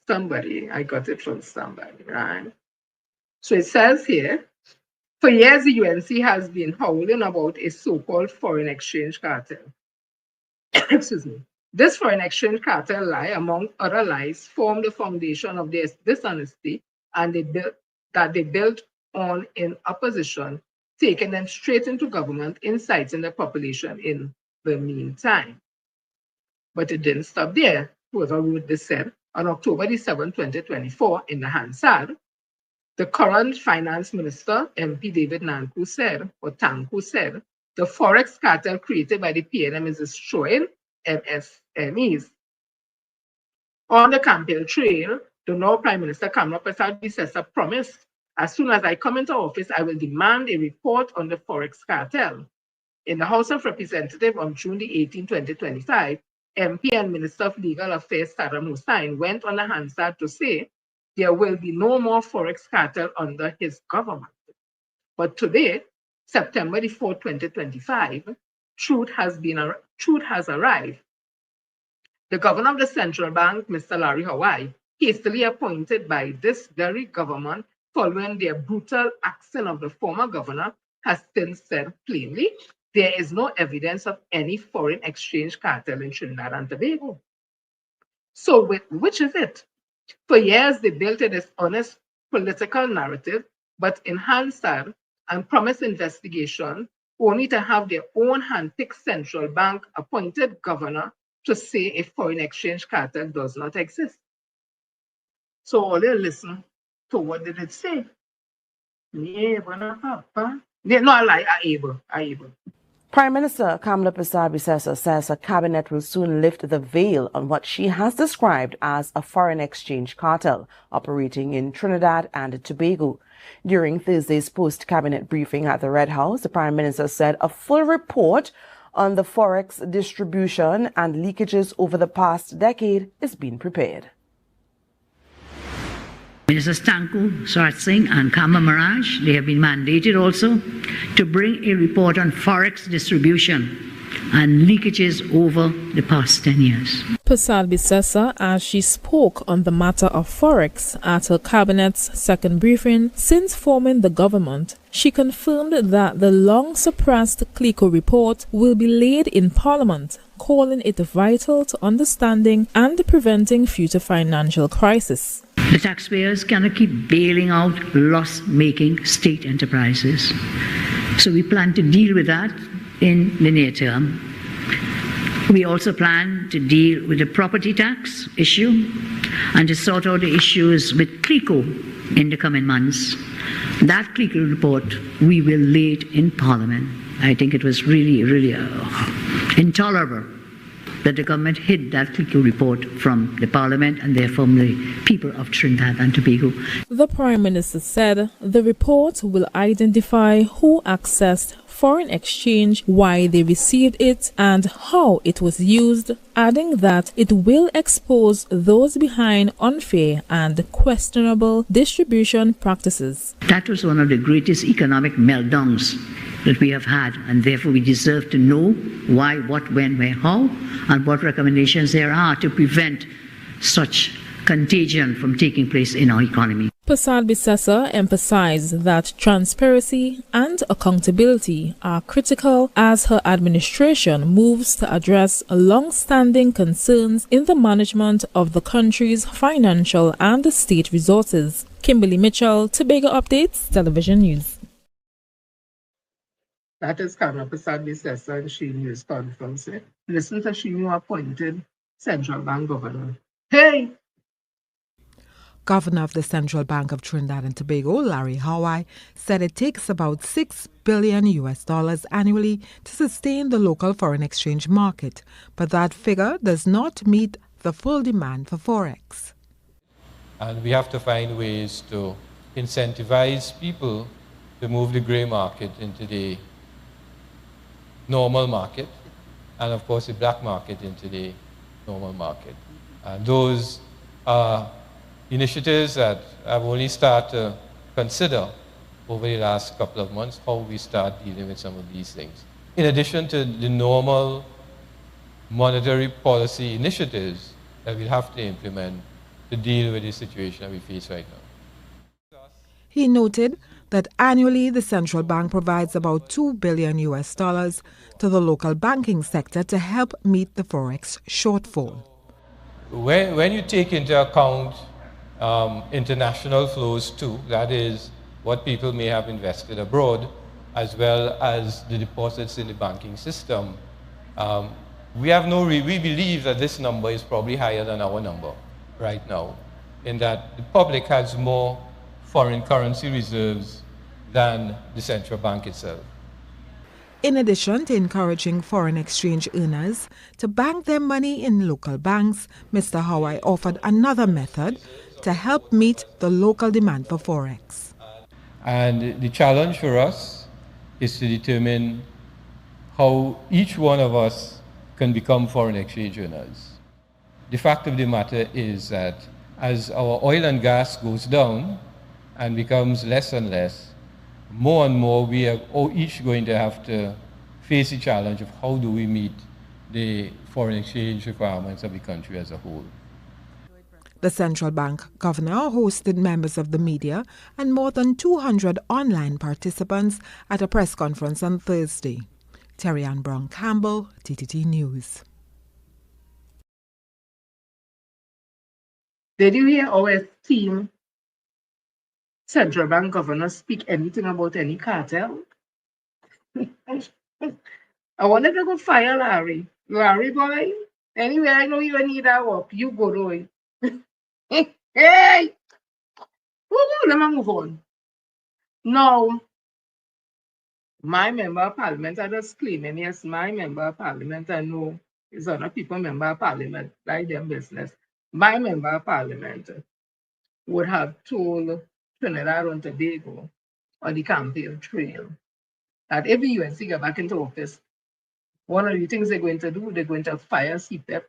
Somebody, I got it from somebody, right? So it says here, For years, the UNC has been howling about a so-called foreign exchange cartel. Excuse me. This foreign exchange cartel lie, among other lies, formed the foundation of their dishonesty and they built on in opposition, taking them straight into government, inciting the population in the meantime. But it didn't stop there. Whoever wrote this said, on October the 7th, 2024, in the Hansard, the current finance minister, MP David Nanku said, or Tanku said, the forex cartel created by the PNM is destroying MSMEs. On the campaign trail, the now Prime Minister Kamala Persad-Bissessar promised, as soon as I come into office, I will demand a report on the forex cartel. In the House of Representatives on June 18, 2025, MP and Minister of Legal Affairs Saddam Hussein went on the Hansard to say there will be no more forex cartel under his government. But today, September 4, 2025, truth has arrived. The governor of the central bank, Mr. Larry Hawaii, hastily appointed by this very government following the brutal action of the former governor, has since said plainly there is no evidence of any foreign exchange cartel in Trinidad and Tobago. So which is it? For years, they built a dishonest political narrative, but in Hansard and promised investigation, only to have their own handpicked central bank appointed governor to say a foreign exchange cartel does not exist. So all they listen to what did it say? No, I lie, I able. Prime Minister Kamala Persad-Bissessar says her cabinet will soon lift the veil on what she has described as a foreign exchange cartel operating in Trinidad and Tobago. During Thursday's post-cabinet briefing at the Red House, the Prime Minister said a full report on the forex distribution and leakages over the past decade is being prepared. Ministers Tanku, Swarat Singh and Kama Maraj, they have been mandated also to bring a report on forex distribution and leakages over the past 10 years. Persad-Bissessar, as she spoke on the matter of forex at her cabinet's second briefing since forming the government, she confirmed that the long-suppressed CLICO report will be laid in Parliament, calling it vital to understanding and preventing future financial crisis. The taxpayers cannot keep bailing out loss-making state enterprises. So we plan to deal with that in the near term. We also plan to deal with the property tax issue and to sort out the issues with CLICO in the coming months. That CLICO report, we will lay it in Parliament. I think it was really intolerable that the government hid that CLICO report from the Parliament and therefore from the people of Trinidad and Tobago. The Prime Minister said the report will identify who accessed foreign exchange, why they received it, and how it was used, adding that it will expose those behind unfair and questionable distribution practices. That was one of the greatest economic meltdowns that we have had, and therefore we deserve to know why, what, when, where, how, and what recommendations there are to prevent such contagion from taking place in our economy. Persad-Bissessar emphasized that transparency and accountability are critical as her administration moves to address long-standing concerns in the management of the country's financial and state resources. Kimberly Mitchell, Tobago Updates, Television News. That is Kamala Persad-Bissessar and she news conference. Listen to she new appointed central bank governor. Hey! Governor of the Central Bank of Trinidad and Tobago, Larry Hawaii, said it takes about $6 billion annually to sustain the local foreign exchange market, but that figure does not meet the full demand for forex. And we have to find ways to incentivize people to move the grey market into the normal market, and of course the black market into the normal market. And those are initiatives that I've only started to consider over the last couple of months, how we start dealing with some of these things. In addition to the normal monetary policy initiatives that we'll have to implement to deal with the situation that we face right now. He noted that annually the central bank provides about $2 billion to the local banking sector to help meet the forex shortfall. When you take into account international flows too, that is what people may have invested abroad, as well as the deposits in the banking system, we believe that this number is probably higher than our number right now, in that the public has more foreign currency reserves than the central bank itself. In addition to encouraging foreign exchange earners to bank their money in local banks, Mr. Hawaii offered another method to help meet the local demand for forex. And the challenge for us is to determine how each one of us can become foreign exchange earners. The fact of the matter is that as our oil and gas goes down and becomes less and less, more and more we are each going to have to face the challenge of how do we meet the foreign exchange requirements of the country as a whole. The central bank governor hosted members of the media and more than 200 online participants at a press conference on Thursday. Terry Ann Brown Campbell, TTT News. Did you hear our esteemed central bank governor speak anything about any cartel? I wanted to go fire Larry. Larry boy, anyway, I know you need that work. You go do it. Hey! Woo-hoo, let me move on. Now, my member of parliament, I just claiming, yes, my member of parliament, I know it's other people member of parliament, like their business. My member of parliament would have told Trinidad and Tobago on the campaign trail that if the UNC get back into office, one of the things they're going to do, they're going to fire CPEP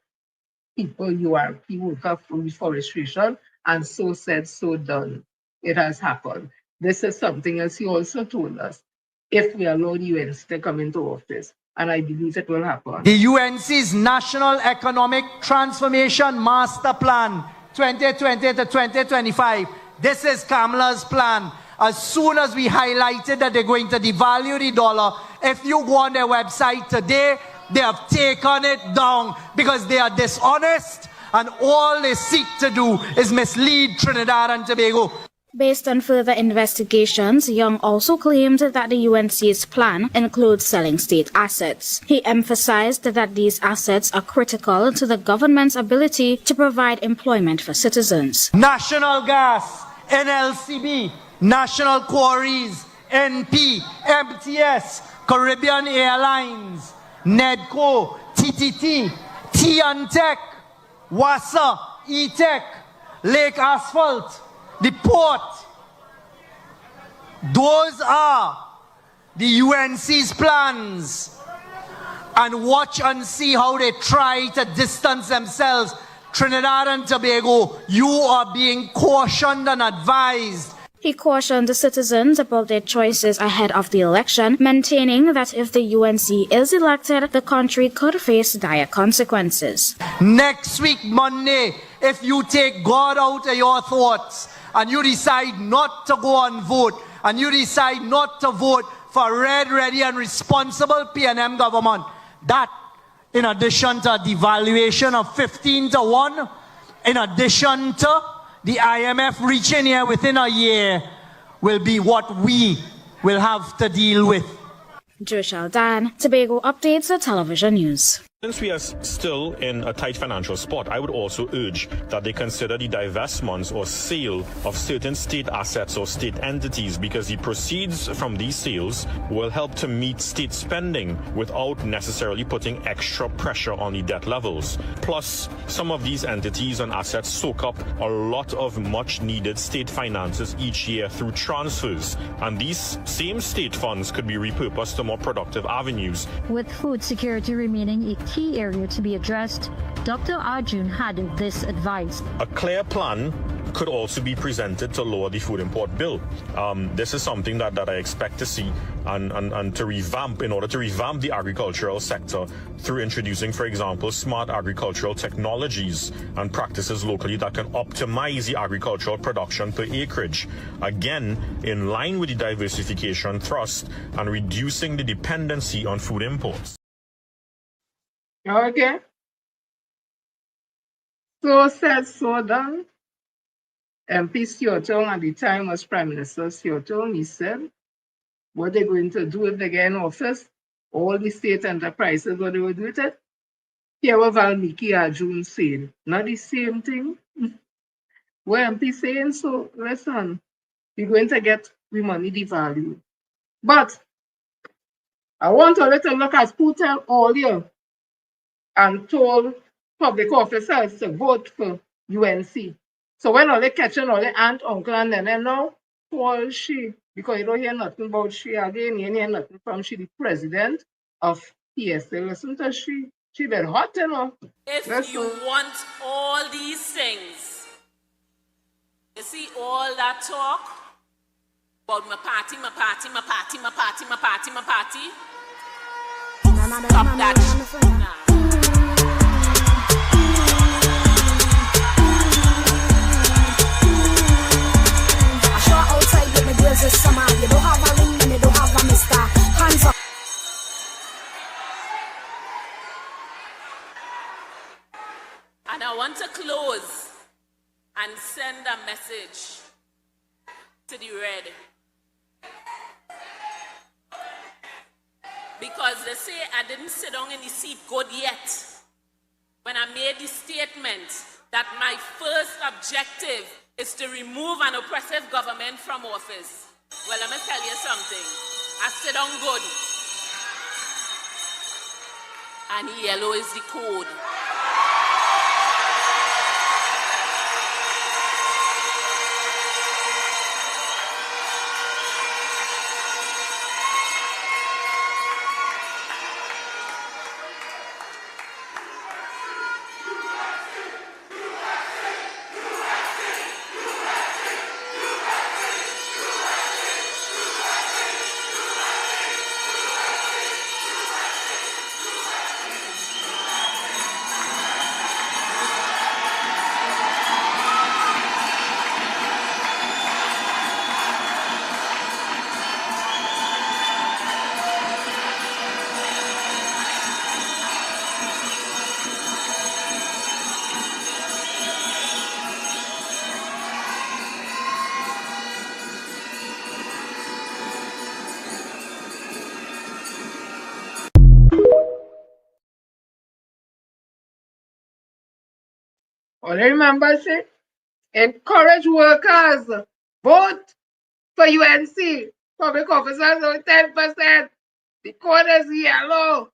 people, URP, worker for reforestation, and so said, so done. It has happened. This is something else he also told us. If we allow the UNC to come into office, and I believe it will happen. The UNC's National Economic Transformation Master Plan 2020 to 2025. This is Kamala's plan. As soon as we highlighted that they're going to devalue the dollar, if you go on their website today, they have taken it down because they are dishonest and all they seek to do is mislead Trinidad and Tobago. Based on further investigations, Young also claimed that the UNC's plan includes selling state assets. He emphasized that these assets are critical to the government's ability to provide employment for citizens. National Gas, NLCB, National Quarries, NP, MTS, Caribbean Airlines, NEDCO, TTT, T&Tech, WASA, E-Tech, Lake Asphalt, the port. Those are the UNC's plans. And watch and see how they try to distance themselves. Trinidad and Tobago, you are being cautioned and advised. He cautioned the citizens about their choices ahead of the election, maintaining that if the UNC is elected, the country could face dire consequences. Next week, Monday, if you take God out of your thoughts and you decide not to go and vote, and you decide not to vote for red, ready, and responsible PNM government, that, in addition to a devaluation of 15-1, in addition to the IMF reaching here within a year, will be what we will have to deal with. Joshua Dan, Tobago Updates for Television News. Since we are still in a tight financial spot, I would also urge that they consider the divestments or sale of certain state assets or state entities, because the proceeds from these sales will help to meet state spending without necessarily putting extra pressure on the debt levels. Plus, some of these entities and assets soak up a lot of much needed state finances each year through transfers, and these same state funds could be repurposed to more productive avenues. With food security remaining a key area to be addressed, Dr. Arjun had this advice. A clear plan could also be presented to lower the food import bill. This is something that I expect to see and to revamp, in order to revamp the agricultural sector through introducing, for example, smart agricultural technologies and practices locally that can optimize the agricultural production per acreage. Again, in line with the diversification thrust and reducing the dependency on food imports. Okay. So said, so done. MP Seotong at the time was Prime Minister Seotong. He said, what they're going to do if they get in office, all the state enterprises, what they will do with it. Here was Valmiki Arjun said, not the same thing. Where MP saying, so listen, we're going to get the money devalued. But I want a little look at who tell all you and told public officers to vote for UNC. So when all they catching all the aunt, uncle, and then now, Paul she, because you don't hear nothing about she again, you hear nothing from she, the president of PSA. Listen to she been hot, you know. If you want all these things, you see all that talk about my party, my party, my party, my party, my party, my party. Stop that now. Summer, you don't have a ring and you don't have a mister. Hands up. And I want to close and send a message to the red. Because they say I didn't sit down in the seat good yet when I made the statement that my first objective is to remove an oppressive government from office. Well, let me tell you something. I sit down good. And yellow is the code. All I remember say, encourage workers, vote for UNC. Public officers only 10%. The code is yellow.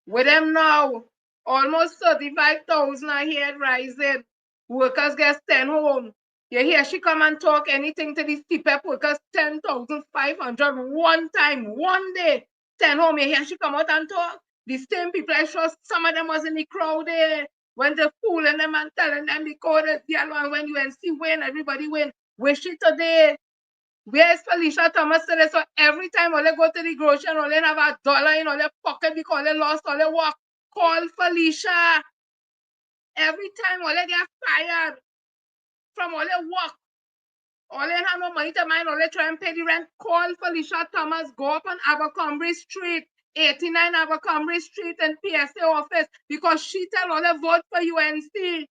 With them now, almost 35,000 a head rising. Workers get sent home. You hear she come and talk anything to these TPEP workers, 10,500 one time, one day. Send home. You hear she come out and talk. The same people, I sure some of them was in the crowd there. When they fooling them and telling them the code is yellow, and when UNC win, everybody win. Wish it today. Where is Felicia Thomas today? So every time all they go to the grocery and all they have $1 in all their pocket because they lost all their work, call Felicia. Every time all they get fired from all their work, all they have no money to mind, all they try and pay the rent, call Felicia Thomas, go up on Abercrombie Street, 89 Abercrombie Street in PSA office, because she tell all they vote for UNC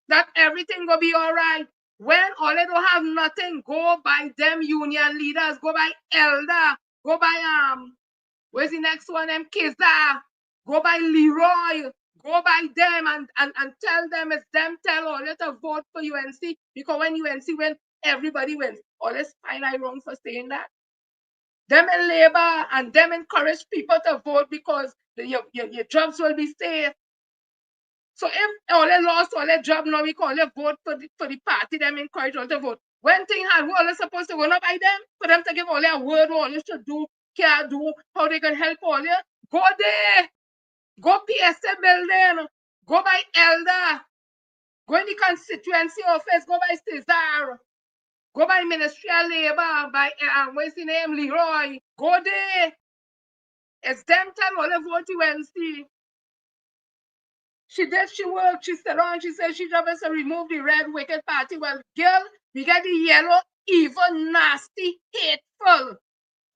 that everything will be all right. When all they don't have nothing, go by them union leaders, go by Elder, go by where's the next one? Kiza, go by Leroy, go by them and tell them it's them tell all they to vote for UNC, because when UNC wins, everybody wins. All this fine I wrong for saying that. Them in labor and them encourage people to vote because your jobs will be safe. So if all they lost all their job now, we call they vote for the party, them encourage all to vote. When things hard, who all they supposed to go up by them? For them to give all their word, what all they should do, can do, how they can help all you. Go there. Go PSA building. Go by Elder. Go in the constituency office, go by Cesar, go by Ministry of Labor, by, what's his name, Leroy. Go there. It's them time all the vote UNC. She did, she worked, she stood on, she said she just remove the red wicked party. Well, girl, we got the yellow, evil, nasty, hateful,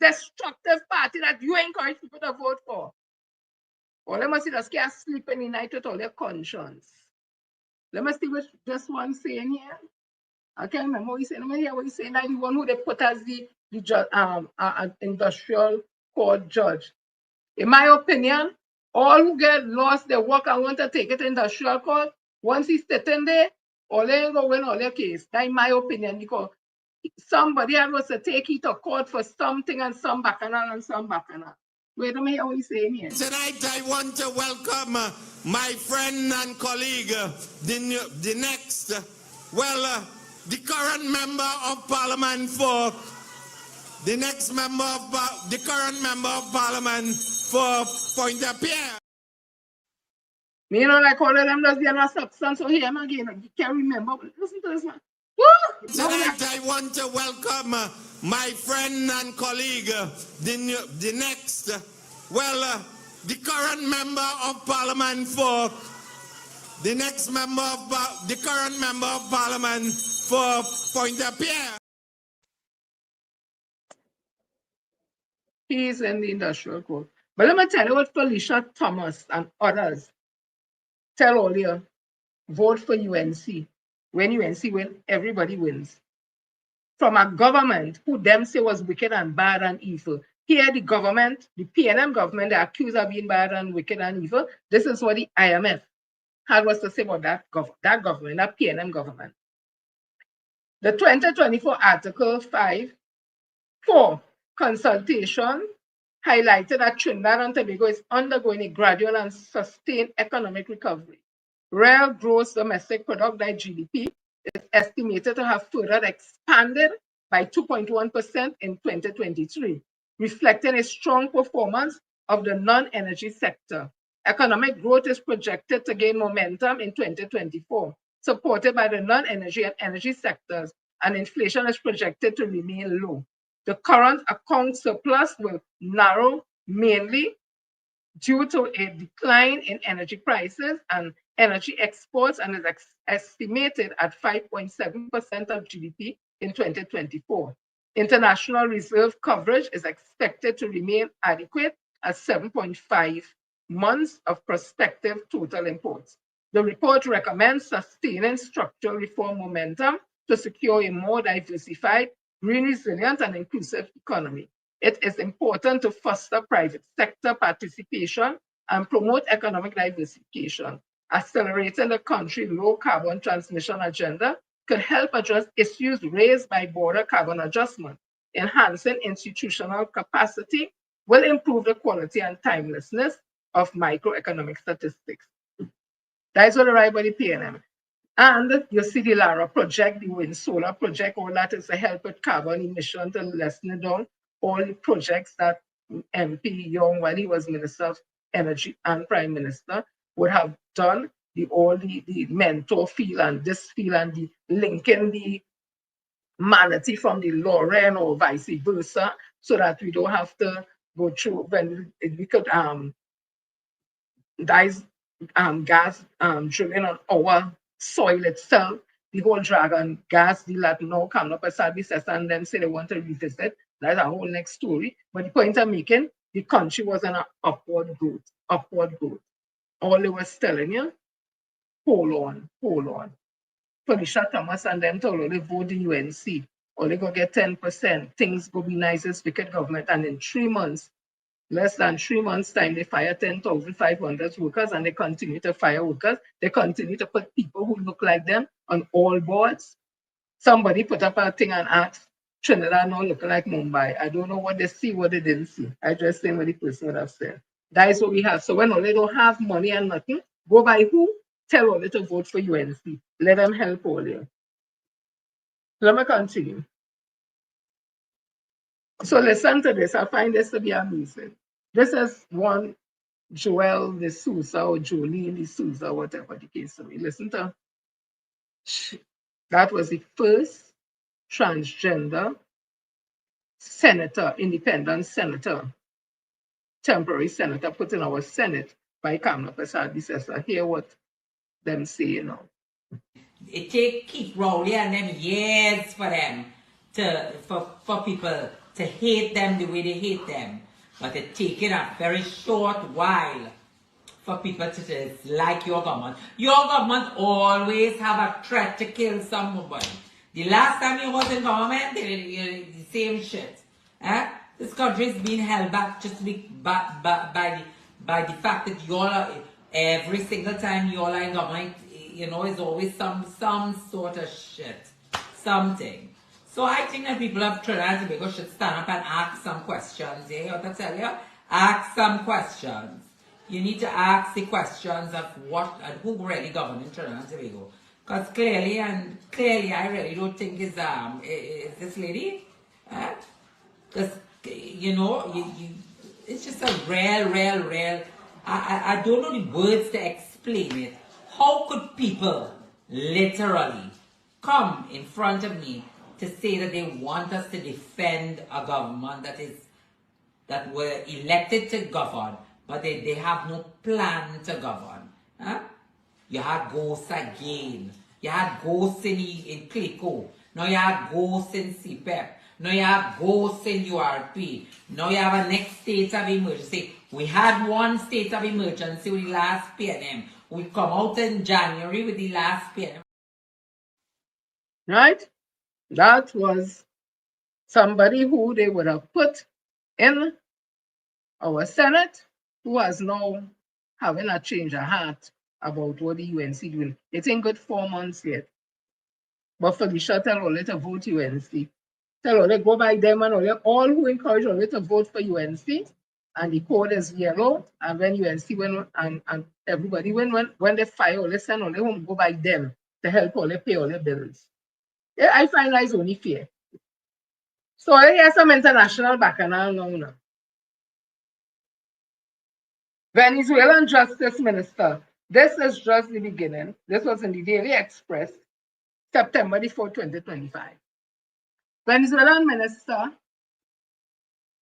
destructive party that you encourage people to vote for. All them must just can't sleep in the night with all their conscience. Let me see what this one saying here. I can't remember what he's saying. Let me hear what he's saying. Like the one who they put as the industrial court judge. In my opinion, all who get lost their work and want to take it to industrial court, once he's sitting there, all they go win all their case. That's my opinion, because somebody else to take it to court for something and some bacchanal and some bacchanal. Wait a minute, what he's saying here. Tonight I want to welcome my friend and colleague, the next, the current member of parliament for, the next member of, the current member of parliament for Pointe-à-Pierre. Me, you know, like all of them does the substance, so here again, you can't remember. Listen to this man. Tonight I want to welcome my friend and colleague, the next, the current member of parliament for, the next member of, the current member of parliament for Pointe-à-Pierre. He's in the industrial court. But let me tell you what Felicia Thomas and others tell all you, vote for UNC. When UNC wins, everybody wins. From a government who them say was wicked and bad and evil. Here the government, the PNM government, they accuse of being bad and wicked and evil. This is what the IMF had was to say about that government, that PNM government. The 2024 Article 5.4 consultation highlighted that Trinidad and Tobago is undergoing a gradual and sustained economic recovery. Real gross domestic product, like GDP, is estimated to have further expanded by 2.1% in 2023, reflecting a strong performance of the non-energy sector. Economic growth is projected to gain momentum in 2024, supported by the non-energy and energy sectors, and inflation is projected to remain low. The current account surplus will narrow mainly due to a decline in energy prices and energy exports, and is estimated at 5.7% of GDP in 2024. International reserve coverage is expected to remain adequate at 7.5 months of prospective total imports. The report recommends sustaining structural reform momentum to secure a more diversified, green, resilient, and inclusive economy. It is important to foster private sector participation and promote economic diversification. Accelerating the country's low carbon transmission agenda could help address issues raised by border carbon adjustment. Enhancing institutional capacity will improve the quality and timelessness of microeconomic statistics. That is what arrived by the PNM. And you see the Lara project, the wind solar project, all that is to help with carbon emission to lessen it down. All the projects that MP Young, while he was Minister of Energy and Prime Minister, would have done, all the mentor field and this field and the linking the manatee from the Lauren or vice versa, so that we don't have to go through when we could gas drilling on our soil itself. The whole dragon gas deal that now come up as services and then say they want to revisit. That's a whole next story. But the point I'm making, the country was on an upward growth. All they was telling you, hold on. Felicia Thomas and them told they vote the UNC, or they go get 10%. Things go be nice as wicked government. And in 3 months, less than 3 months' time, they fire 10,500 workers, and they continue to fire workers. They continue to put people who look like them on all boards. Somebody put up a thing and asked, Trinidad now looking like Mumbai. I don't know what they see, what they didn't see. I just saying what the person would have said. That is what we have. So when they don't have money and nothing, go by who? Tell all to vote for UNC. Let them help all you. Let me continue. So listen to this. I find this to be amusing. This is one Joel D'Souza or Jolene D'Souza, whatever the case may be. Listen to That was the first transgender senator, independent senator, temporary senator put in our Senate by Kamala Persad-Bissessar. Hear what them say, you know. It take keep Rowley and them years for them for people to hate them the way they hate them. But it taken a very short while for people to dislike your government. Your government always have a threat to kill somebody. The last time you was in government, they did the same shit. This country is being held back just by the fact that you all are, every single time you all are in government, you know, it's always some sort of shit, something. So I think that people of Trinidad and Tobago should stand up and ask some questions. You know what I tell you? Ask some questions. You need to ask the questions of what and who really governing Trinidad and Tobago. Because clearly, I really don't think is this lady. Because, you know, it's just a real, I don't know the words to explain it. How could people literally come in front of me to say that they want us to defend a government that were elected to govern, but they have no plan to govern? You had ghosts again. You had ghosts in Clergy. Now you have ghosts in CPEP. Now you have ghosts in URP. Now you have a next state of emergency. We had one state of emergency with the last PNM. We come out in January with the last PNM. Right? That was somebody who they would have put in our Senate, who is now having a change of heart about what the UNC doing. It ain't good 4 months yet. But Felicia tell all to vote UNC. Tell all go by them and all who encourage all to vote for UNC. And the code is yellow. And when UNC went and everybody when they fire all send all home, go by them to help all pay all the bills. Yeah, I find that is only fair. So I hear some international bacchanal now. Venezuelan Justice Minister. This is just the beginning. This was in the Daily Express, September 4, 2025. Venezuelan Minister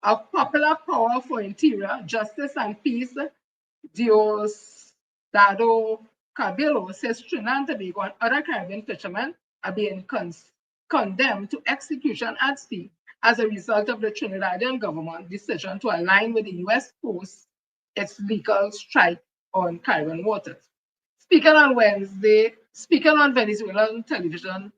of Popular Power for Interior, Justice and Peace, DiSoRdErLy says Trinidad and Tobago and other Caribbean fishermen are being condemned to execution at sea as a result of the Trinidadian government decision to align with the U.S. Coast its legal strike on Caribbean waters. Speaking on Venezuelan television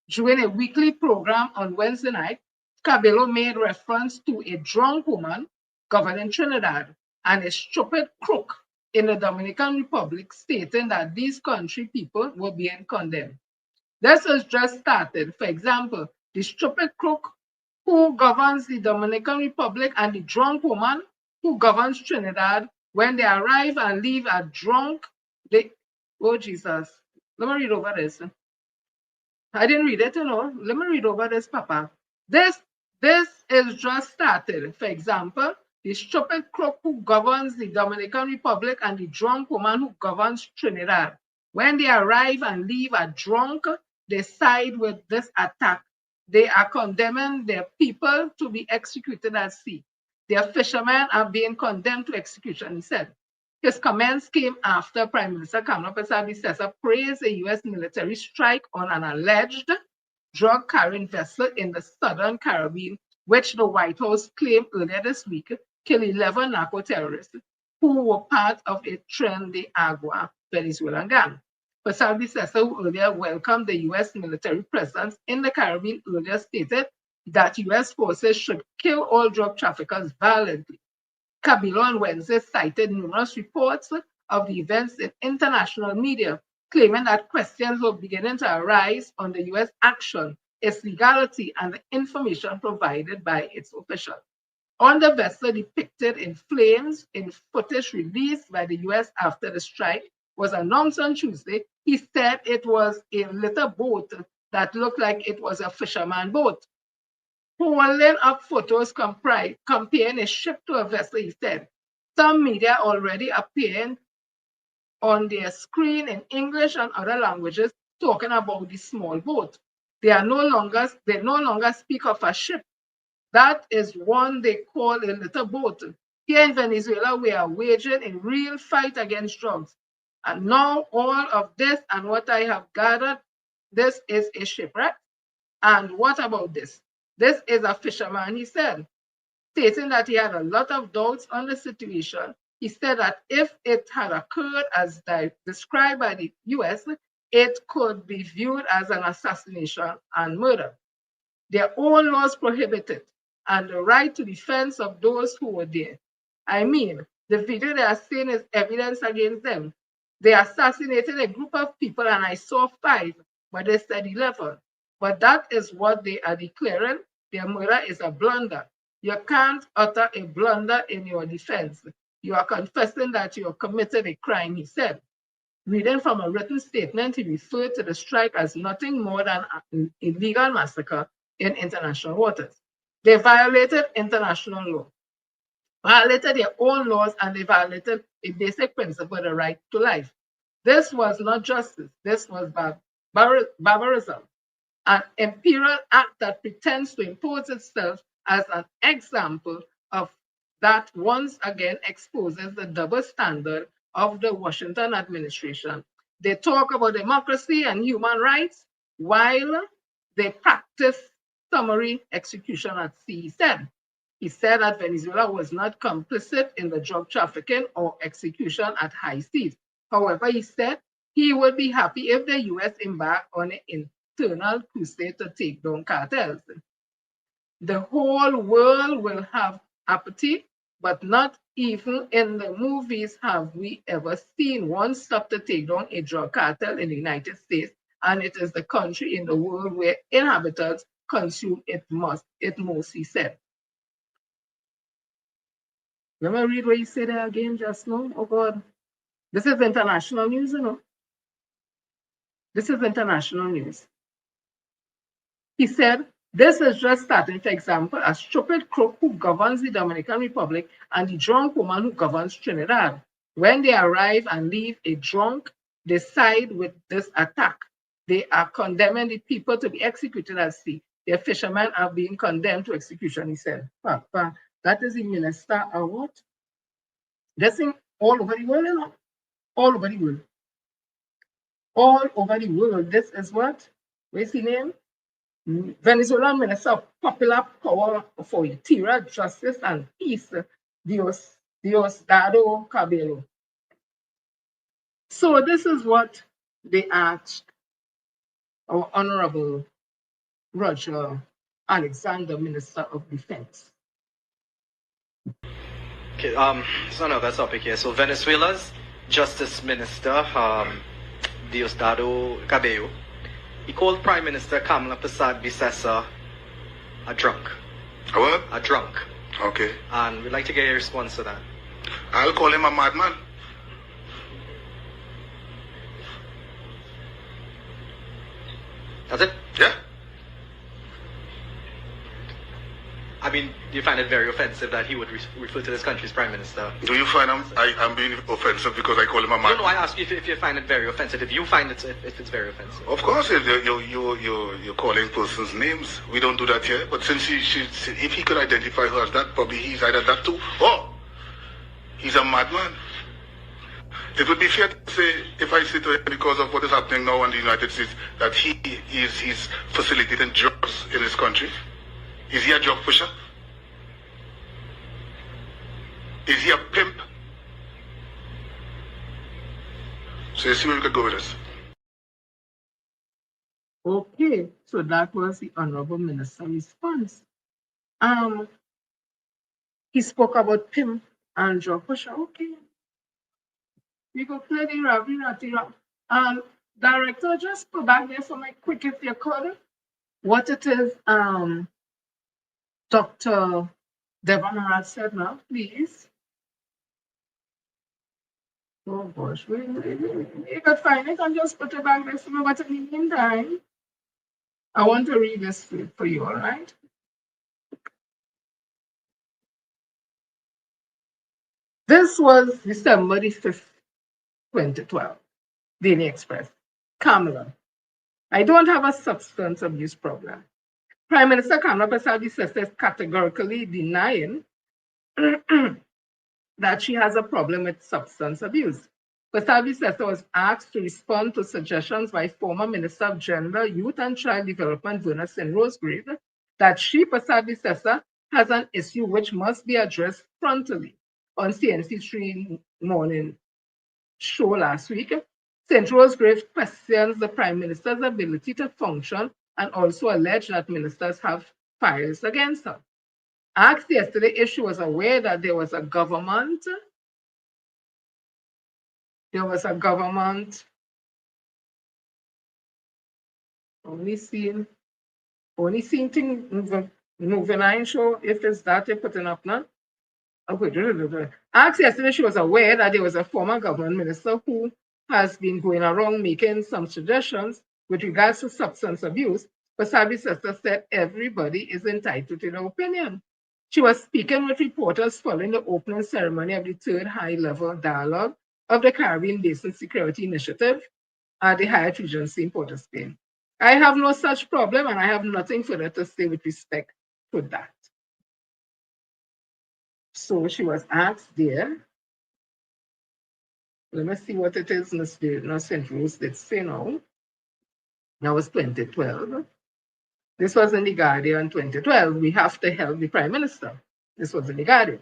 during a weekly program on Wednesday night, Cabello made reference to a drunk woman governing Trinidad and a stupid crook in the Dominican Republic, stating that these country people were being condemned. This has just started. For example, the stupid crook who governs the Dominican Republic and the drunk woman who governs Trinidad, when they arrive and leave are drunk, oh Jesus, let me read over this. I didn't read it, you know. Let me read over this, Papa. This is just started. For example, the stupid crook who governs the Dominican Republic and the drunk woman who governs Trinidad. When they arrive and leave are drunk, they side with this attack. They are condemning their people to be executed at sea. Their fishermen are being condemned to execution, he said. His comments came after Prime Minister Kamala Persad-Bissessar praised a U.S. military strike on an alleged drug-carrying vessel in the southern Caribbean, which the White House claimed earlier this week killed 11 narco-terrorists who were part of a Tren de Agua Venezuelan gang. Persad-Bissessar, who earlier welcomed the U.S. military presence in the Caribbean, earlier stated that U.S. forces should kill all drug traffickers violently. Cabello on Wednesday cited numerous reports of the events in international media, claiming that questions were beginning to arise on the U.S. action, its legality, and the information provided by its officials. On the vessel depicted in flames in footage released by the U.S. after the strike was announced on Tuesday, he said it was a little boat that looked like it was a fisherman boat. Holding up photos comparing a ship to a vessel, he said. Some media already appearing on their screen in English and other languages talking about the small boat. They no longer speak of a ship. That is one they call a little boat. Here in Venezuela, we are waging a real fight against drugs. And now all of this and what I have gathered, this is a shipwreck. And what about this? This is a fisherman, he said, stating that he had a lot of doubts on the situation. He said that if it had occurred as described by the US, it could be viewed as an assassination and murder. Their own laws prohibit it, and the right to defense of those who were there. I mean, the video they are saying is evidence against them. They assassinated a group of people, and I saw 5, but they said 11. But that is what they are declaring. Their murder is a blunder. You can't utter a blunder in your defense. You are confessing that you have committed a crime, he said. Reading from a written statement, he referred to the strike as nothing more than an illegal massacre in international waters. They violated international law, violated their own laws, and they violated a basic principle, the right to life. This was not justice. This was barbarism, an imperial act that pretends to impose itself as an example of that once again exposes the double standard of the Washington administration. They talk about democracy and human rights while they practice summary execution at sea, he said. He said that Venezuela was not complicit in the drug trafficking or execution at high seas. However, he said he would be happy if the US embarked on an internal crusade to take down cartels. The whole world will have apathy, but not even in the movies have we ever seen one stop to take down a drug cartel in the United States, and it is the country in the world where inhabitants consume it most, he said. Let me read what you said there again just now. Oh God. This is international news, you know. This is international news. He said, this is just starting, for example, a stupid crook who governs the Dominican Republic and the drunk woman who governs Trinidad. When they arrive and leave a drunk, they side with this attack. They are condemning the people to be executed at sea. Their fishermen are being condemned to execution, he said. Papa, that is the minister of what? This thing all over the world, you know? All over the world. All over the world. This is what? What's the name? Venezuelan Minister of Popular Power for Interior, Justice and Peace, DiSoRdErLy Cabello. So this is what they asked our Honorable Roger Alexander, Minister of Defense. Okay, so another topic here. So Venezuela's Justice Minister, DiSoRdErLy Cabello, he called Prime Minister Kamala Persad-Bissessar a drunk. A what? A drunk. Okay. And we'd like to get your response to that. I'll call him a madman. That's it? Yeah. I mean, do you find it very offensive that he would refer to this country's prime minister? Do you find I'm being offensive because I call him a madman? No, I ask you if you find it very offensive. If you find it, if it's very offensive. Of course, you're calling persons' names. We don't do that here. But since if he could identify her as that, probably he's either that too, or he's a madman. It would be fair to say, if I say to him because of what is happening now in the United States, that he's facilitating drugs in his country. Is he a drug pusher? Is he a pimp? So you see where we could go with this. Okay, so that was the Honorable Minister's response. He spoke about pimp and drug pusher. Okay. We go play the Ravi Rati Rap. Director, just go back there for my quick if you could. What it is, Dr. Devon said now, please. Oh gosh, you could find it and just put it back there for me, but in the meantime, I want to read this for you, all right? This was December the 5th, 2012, Daily Express. Kamala, I don't have a substance abuse problem. Prime Minister Kamala Persad-Bissessor is categorically denying that she has a problem with substance abuse. Persad-Bissessor was asked to respond to suggestions by former Minister of Gender, Youth and Child Development, Verna Rosgrave, that she, Persad-Bissessor, has an issue which must be addressed frontally. On CNC3 morning show last week, St. Rosgrave questions the Prime Minister's ability to function and also alleged that ministers have files against her. Asked yesterday if she was aware that there was a government only seen thing moving on show if it's that they're putting up now. Okay. Asked yesterday she was aware that there was a former government minister who has been going around making some suggestions with regards to substance abuse, but Persad-Bissessor said everybody is entitled to their opinion. She was speaking with reporters following the opening ceremony of the third high-level dialogue of the Caribbean Basin Security Initiative at the Hyatt Regency in Port of Spain. I have no such problem, and I have nothing further to say with respect to that. So she was asked there. Let me see what it is Miss St. Rose did say now. That was 2012. This was in the Guardian 2012. We have to help the Prime Minister. This was in the Guardian.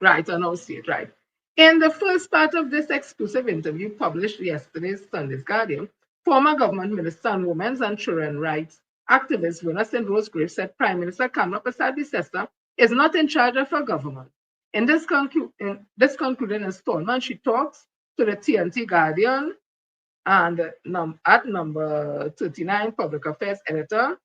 Right, I now see it, right. In the first part of this exclusive interview published yesterday's Sunday's Guardian, former government minister on women's and children's rights activist Verna St. Rosgrave said Prime Minister Kamala Persad-Bissessor is not in charge of her government. In this concluding installment, she talks to the TNT Guardian and at number 39, Public Affairs Editor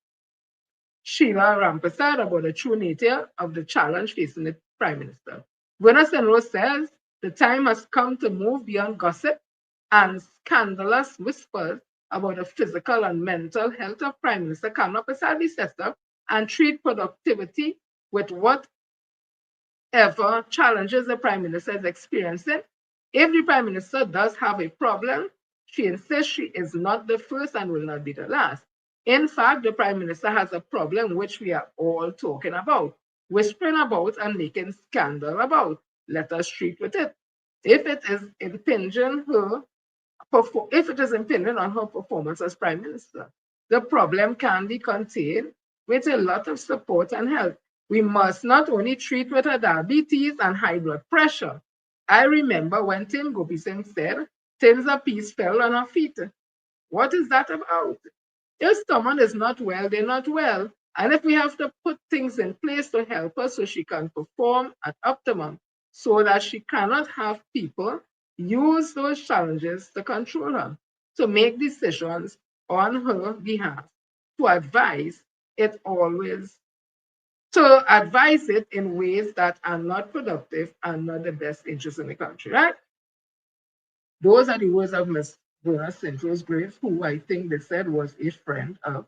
Sheila Rampersad about the true nature of the challenge facing the Prime Minister. Verna St. Rose says the time has come to move beyond gossip and scandalous whispers about the physical and mental health of Prime Minister Kamala Persad-Bissessor and treat productivity with whatever challenges the Prime Minister is experiencing. If the Prime Minister does have a problem, she insists she is not the first and will not be the last. In fact, the Prime Minister has a problem which we are all talking about, whispering about and making scandal about. Let us treat with it. If it is impinging on her performance as Prime Minister, the problem can be contained with a lot of support and help. We must not only treat with her diabetes and high blood pressure. I remember when Ting said, "Tins a piece fell on her feet." What is that about? If someone is not well, they're not well. And if we have to put things in place to help her so she can perform at optimum, so that she cannot have people use those challenges to control her, to make decisions on her behalf, to advise it in ways that are not productive and not the best interest in the country, right? Those are the words of Ms. Verna St. Rosgrave, who I think they said was a friend of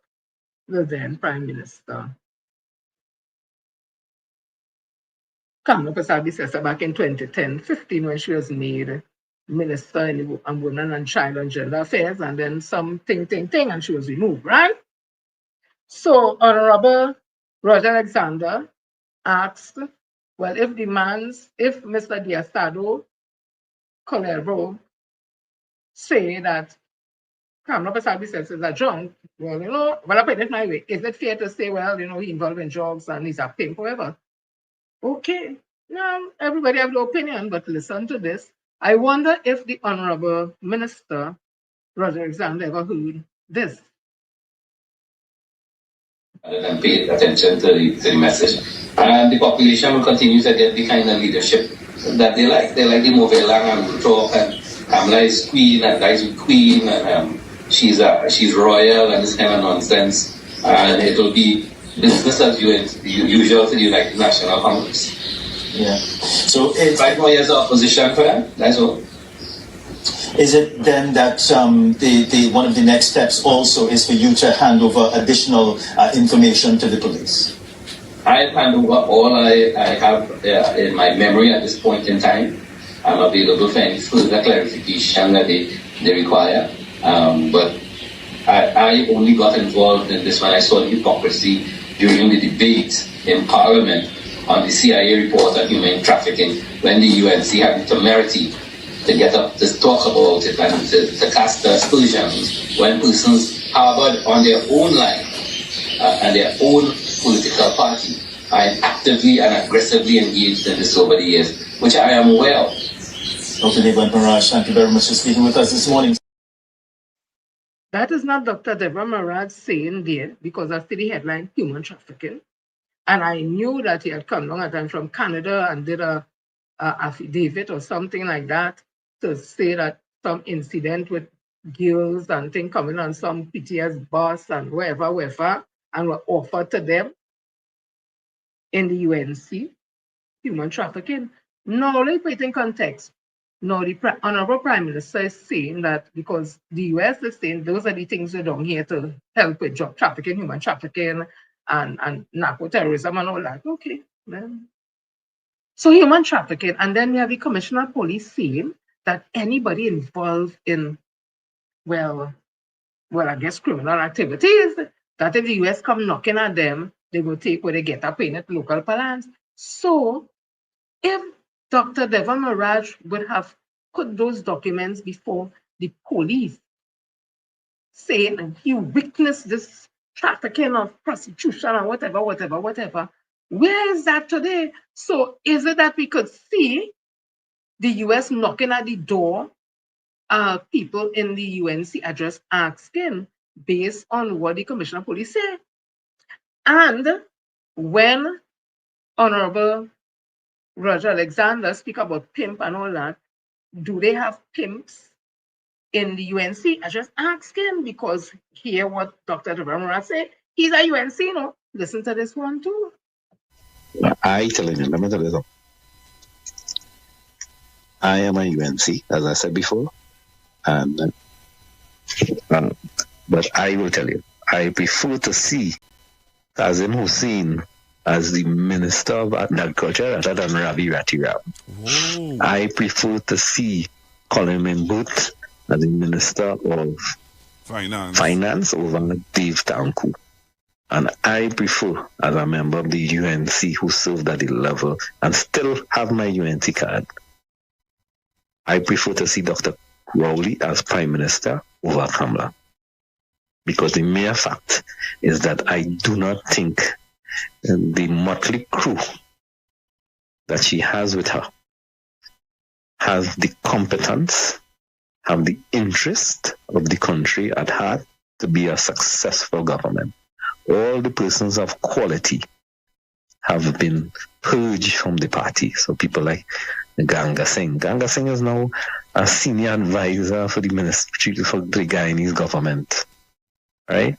the then Prime Minister Kamala Persad-Bissessor back in 2010-15 when she was made Minister in Women and Child and Gender Affairs, and then some thing, and she was removed, right? So Honorable Roger Alexander asked, well, if Mr. Diosdado Colero say that Kamala Persad-Bissessor is a drunk, well, I put it my way. Is it fair to say, well, he involved in drugs and he's a pimp, whatever? Okay, now everybody have their opinion, but listen to this. I wonder if the Honorable Minister, Roger Alexander, ever heard this. And pay attention to the message. And the population will continue to get the kind of leadership that they like. They like the move along and talk, and Kamala is queen, and guys with queen, and she's royal, and this kind of nonsense. And it will be business as usual to the United National Congress. Yeah. So it's 5 more years of opposition for them. That's all. Is it then that one of the next steps also is for you to hand over additional information to the police? I hand over all I have in my memory at this point in time. I'm available for any further clarification that they require. But I only got involved in this when I saw the hypocrisy during the debate in Parliament on the CIA report on human trafficking, when the UNC had the temerity to get up to talk about it and to cast aspersions when persons harbored on their own line and their own political party are actively and aggressively engaged in this over the years, which I am aware of. Dr. Deborah Maraj, thank you very much for speaking with us this morning. That is not Dr. Deborah Maraj saying there, because I see the headline, human trafficking. And I knew that he had come down at time from Canada and did a affidavit or something like that to say that some incident with girls and things coming on some PTS bus and wherever, and were offered to them in the UNC, human trafficking. Now, let's put it in context. Now, the Honorable Prime Minister is saying that because the US is saying those are the things we're down here to help with drug trafficking, human trafficking, and narco-terrorism and all that. Okay, then. So human trafficking, and then we have the Commissioner of Police saying that anybody involved in, well, I guess criminal activities, that if the US come knocking at them, they will take what they get up in it, local parlance. So if Dr. Deborah Maraj would have put those documents before the police, saying that he witnessed this trafficking of prostitution or whatever, where is that today? So is it that we could see the US knocking at the door, people in the UNC address asking based on what the Commissioner of Police said? And when Honorable Roger Alexander speak about pimp and all that, do they have pimps in the UNC? I just ask him, because hear what Dr. Deborah Maraj said. He's a UNC, you know. Listen to this one too. I telling you, let me tell you something. I am a UNC, as I said before, and but I will tell you, I prefer to see Kazim Hussein as the Minister of Agriculture rather than Ravi Ratiram. I prefer to see Colin Booth as the Minister of Finance over Dave Tanku. And I prefer, as a member of the UNC who served at the level and still have my UNC card, I prefer to see Dr. Rowley as Prime Minister over Kamala. Because the mere fact is that I do not think the motley crew that she has with her has the competence, have the interest of the country at heart to be a successful government. All the persons of quality have been purged from the party. So people like Ganga Singh. Ganga Singh is now a senior advisor for the ministry for the Guyanese government. Right?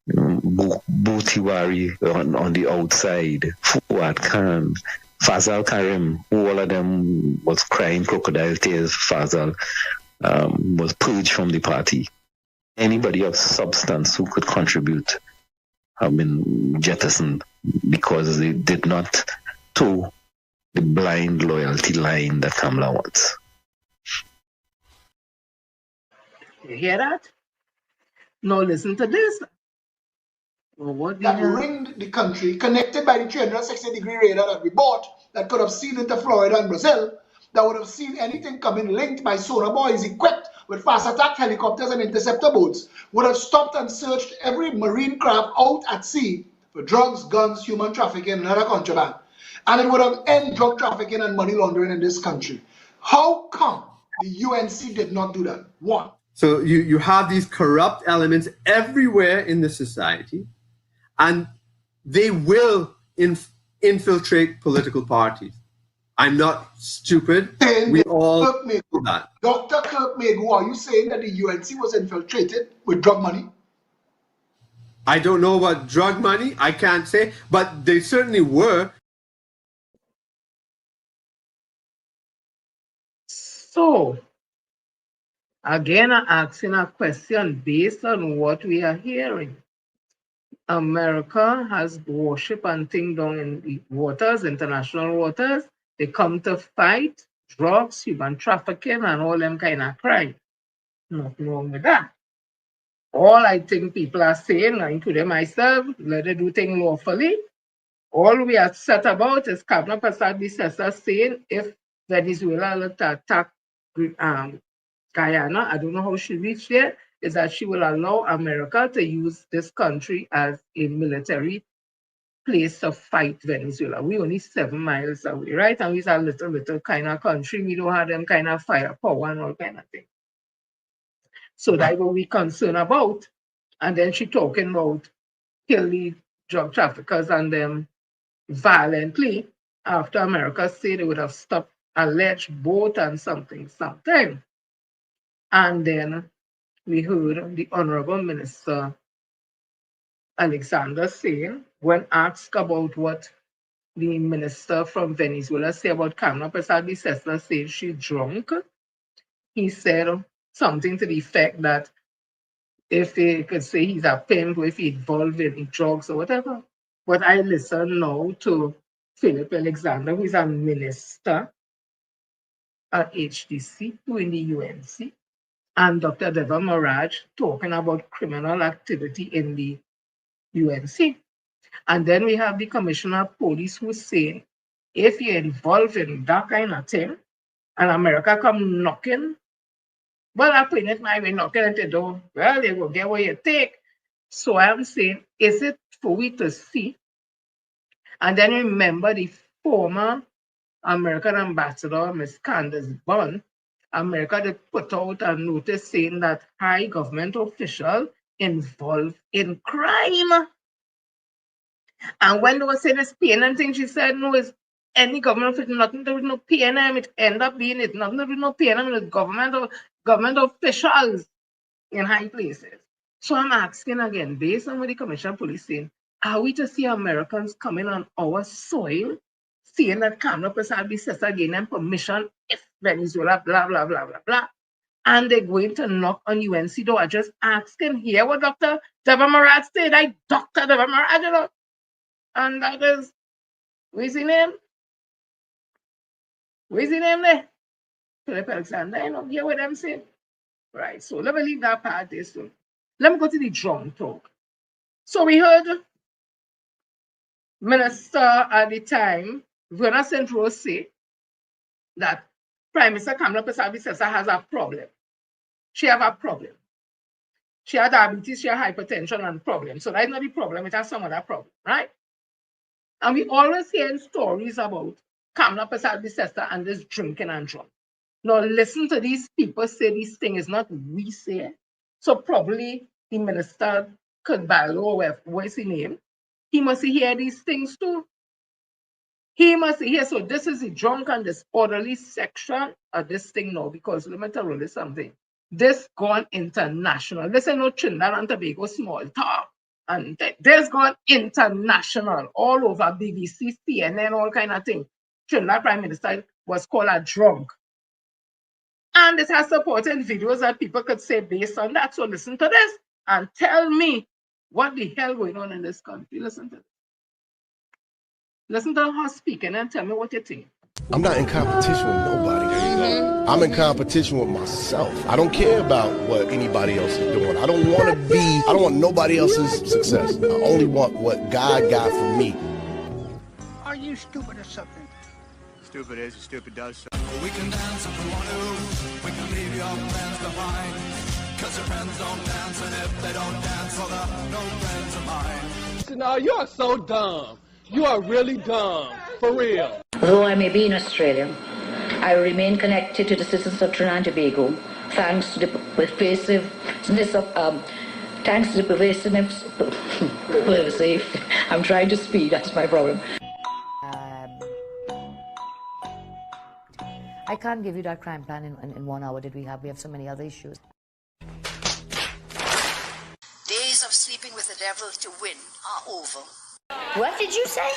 Butiwari on the outside, Fuad Khan, Fazal Karim, all of them was crying crocodile tears. Fazal was purged from the party. Anybody of substance who could contribute have been jettisoned because they did not toe the blind loyalty line that Kamala wants. You hear that? Now listen to this. That ringed the country, connected by the 360-degree radar that we bought, that could have seen into Florida and Brazil, that would have seen anything coming linked by sonar boys equipped with fast attack helicopters and interceptor boats, would have stopped and searched every marine craft out at sea for drugs, guns, human trafficking, and other contraband. And it would have ended drug trafficking and money laundering in this country. How come the UNC did not do that? One. So you have these corrupt elements everywhere in the society, and they will infiltrate political parties. I'm not stupid. We all know that. Dr. Kirkmegu, are you saying that the UNC was infiltrated with drug money? I don't know about drug money. I can't say, but they certainly were. So, again, I'm asking a question based on what we are hearing. America has warship and thing down in the waters, international waters. They come to fight drugs, human trafficking, and all them kind of crime. Nothing wrong with that. All I think people are saying, including myself, let it do things lawfully. All we are set about is Cabinet Prasad Bisesa saying if Venezuela looked to attack Guyana, I don't know how she reached there, is that she will allow America to use this country as a military place to fight Venezuela. We only 7 miles away, right? And we're a little kind of country. We don't have them kind of firepower and all kind of thing. So that's what we're concerned about. And then she talking about kill the drug traffickers and them violently after America said they would have stopped alleged boat and something. And then we heard the Honorable Minister Alexander saying, when asked about what the minister from Venezuela say about Cabinet Prasad Bisesa saying she's drunk, he said something to the effect that if they could say he's a pimp or if he's involved in drugs or whatever. But I listen now to Philip Alexander, who is a minister at HDC, who in the UNC, and Dr. Deva Maraj talking about criminal activity in the UNC. And then we have the Commissioner of Police who's saying, if you're involved in that kind of thing, and America come knocking, well, I put it my way, knocking at the door, well, they will get what you take. So I'm saying, is it for we to see? And then remember the former American ambassador, Ms. Candace Bond, America did put out a notice saying that high government official involved in crime. And when they were saying it's PNM thing, she said, no, it's any government official, nothing to do with no PNM. It end up being it's nothing to do with no PNM, it's government officials in high places. So I'm asking again, based on what the Commissioner of Police saying, are we to see Americans coming on our soil, saying that Cabinet Prasad Bisesa gave them permission if Venezuela, blah, blah, blah, blah, blah, and they're going to knock on UNC door? I just asking here what Dr. Deva Maraj said. I Dr. Deva Maraj, you know, and that is, what's his name? What's his name there? Philip Alexander, you know, hear what I'm saying? Right, so let me leave that part there soon. Let me go to the DrUnK talk. So we heard Minister at the time, Verna St. Rose, say that Prime Minister Kamala Prasad Bisesa has a problem. She have a problem. She had diabetes, she had hypertension and problem. So that's not the problem, it has some other problem, right? And we always hear stories about Kamala Prasad Bisesa and this drinking and drunk. Now listen to these people say these things, not we say. So probably the minister Kudbalo, or what's his name, he must hear these things too. He must hear. So this is the DrUnK and disorderly section of this thing now, because let me tell you something. This gone international. This is no Trinidad and Tobago small talk. And this gone international, all over BBC, CNN, all kind of thing. Trinidad Prime Minister was called a DrUnK. And it has supported videos that people could say based on that. So listen to this and tell me what the hell going on in this country. Listen to this. Listen to her speaking and tell me what you think. I'm not in competition with nobody. I'm in competition with myself. I don't care about what anybody else is doing. I don't want nobody else's success. I only want what God got for me. Are you stupid or something? Stupid is, stupid does. We can dance if we want to. We can leave your friends behind. Cause your friends don't dance, and if they don't dance, well, they're no friends of mine. No, you are so dumb. You are really dumb. For real. Though I may be in Australia, I remain connected to the citizens of Trinidad and Tobago, thanks to the pervasiveness of, I'm trying to speed, that's my problem. I can't give you that crime plan in 1 hour that we have. We have so many other issues. Days of sleeping with the devil to win are over. What did you say?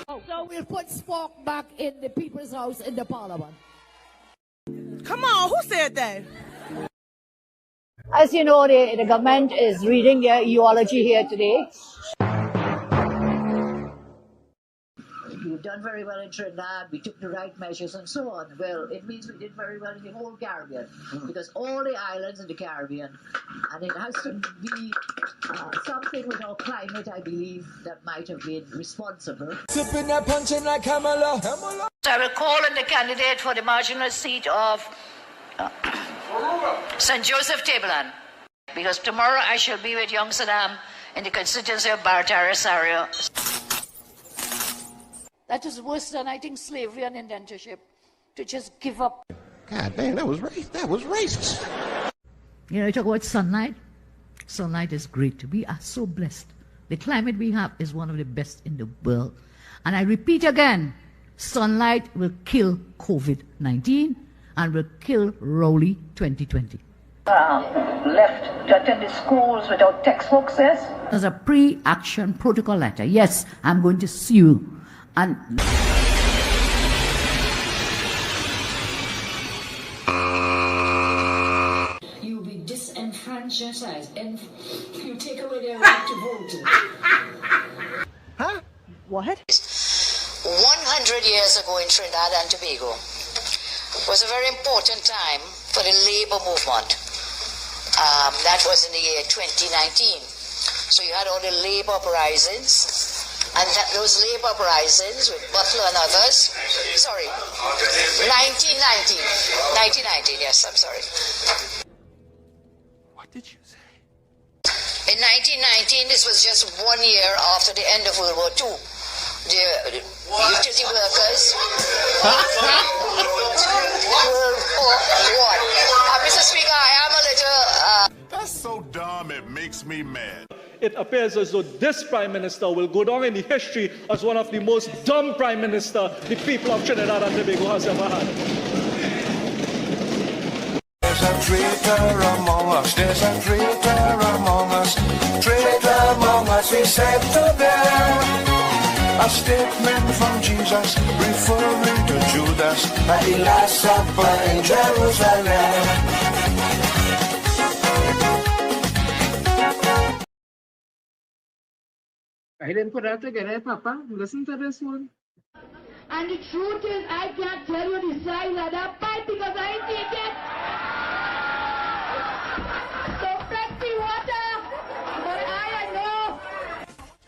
So we'll put Spock back in the people's house in the parliament. Come on, who said that? As you know, the government is reading their eulogy here today. done very well in Trinidad, we took the right measures and so on. Well, it means we did very well in the whole Caribbean, because all the islands in the Caribbean, and it has to be something with our climate, I believe, that might have been responsible. Sipping and punching like Kamala. I will call on the candidate for the marginal seat of St. Joseph Tableland, because tomorrow I shall be with young Saddam in the constituency of Barata-Rosario. That is worse than, I think, slavery and indentureship, to just give up. God damn, that was racist. You know, you talk about sunlight. Sunlight is great. We are so blessed. The climate we have is one of the best in the world. And I repeat again, sunlight will kill COVID-19 and will kill Rowley 2020. Left to attend the schools without textbooks, yes? There's a pre-action protocol letter. Yes, I'm going to sue you. And You'll be disenfranchised and you take away their right to vote. Huh? What? 100 years ago in Trinidad and Tobago was a very important time for the labor movement. That was in the year 2019. So you had all the labor uprisings, and those labor uprisings with Butler and others, 1919, yes, I'm sorry. What did you say? In 1919, this was just 1 year after the end of World War II. The utility workers World War I. Mr. Speaker, I am a little... That's so dumb, it makes me mad. It appears as though this Prime Minister will go down in the history as one of the most dumb Prime Minister the people of Trinidad and Tobago has ever had. There's a traitor among us, there's a traitor among us. Traitor among us, we said to them. A statement from Jesus referring to Judas at the Last Supper in Jerusalem. I didn't put that together, Papa. Listen to this one. And the truth is, I can't tell you the size of that pipe because I ain't seen it. So plenty water, but I know.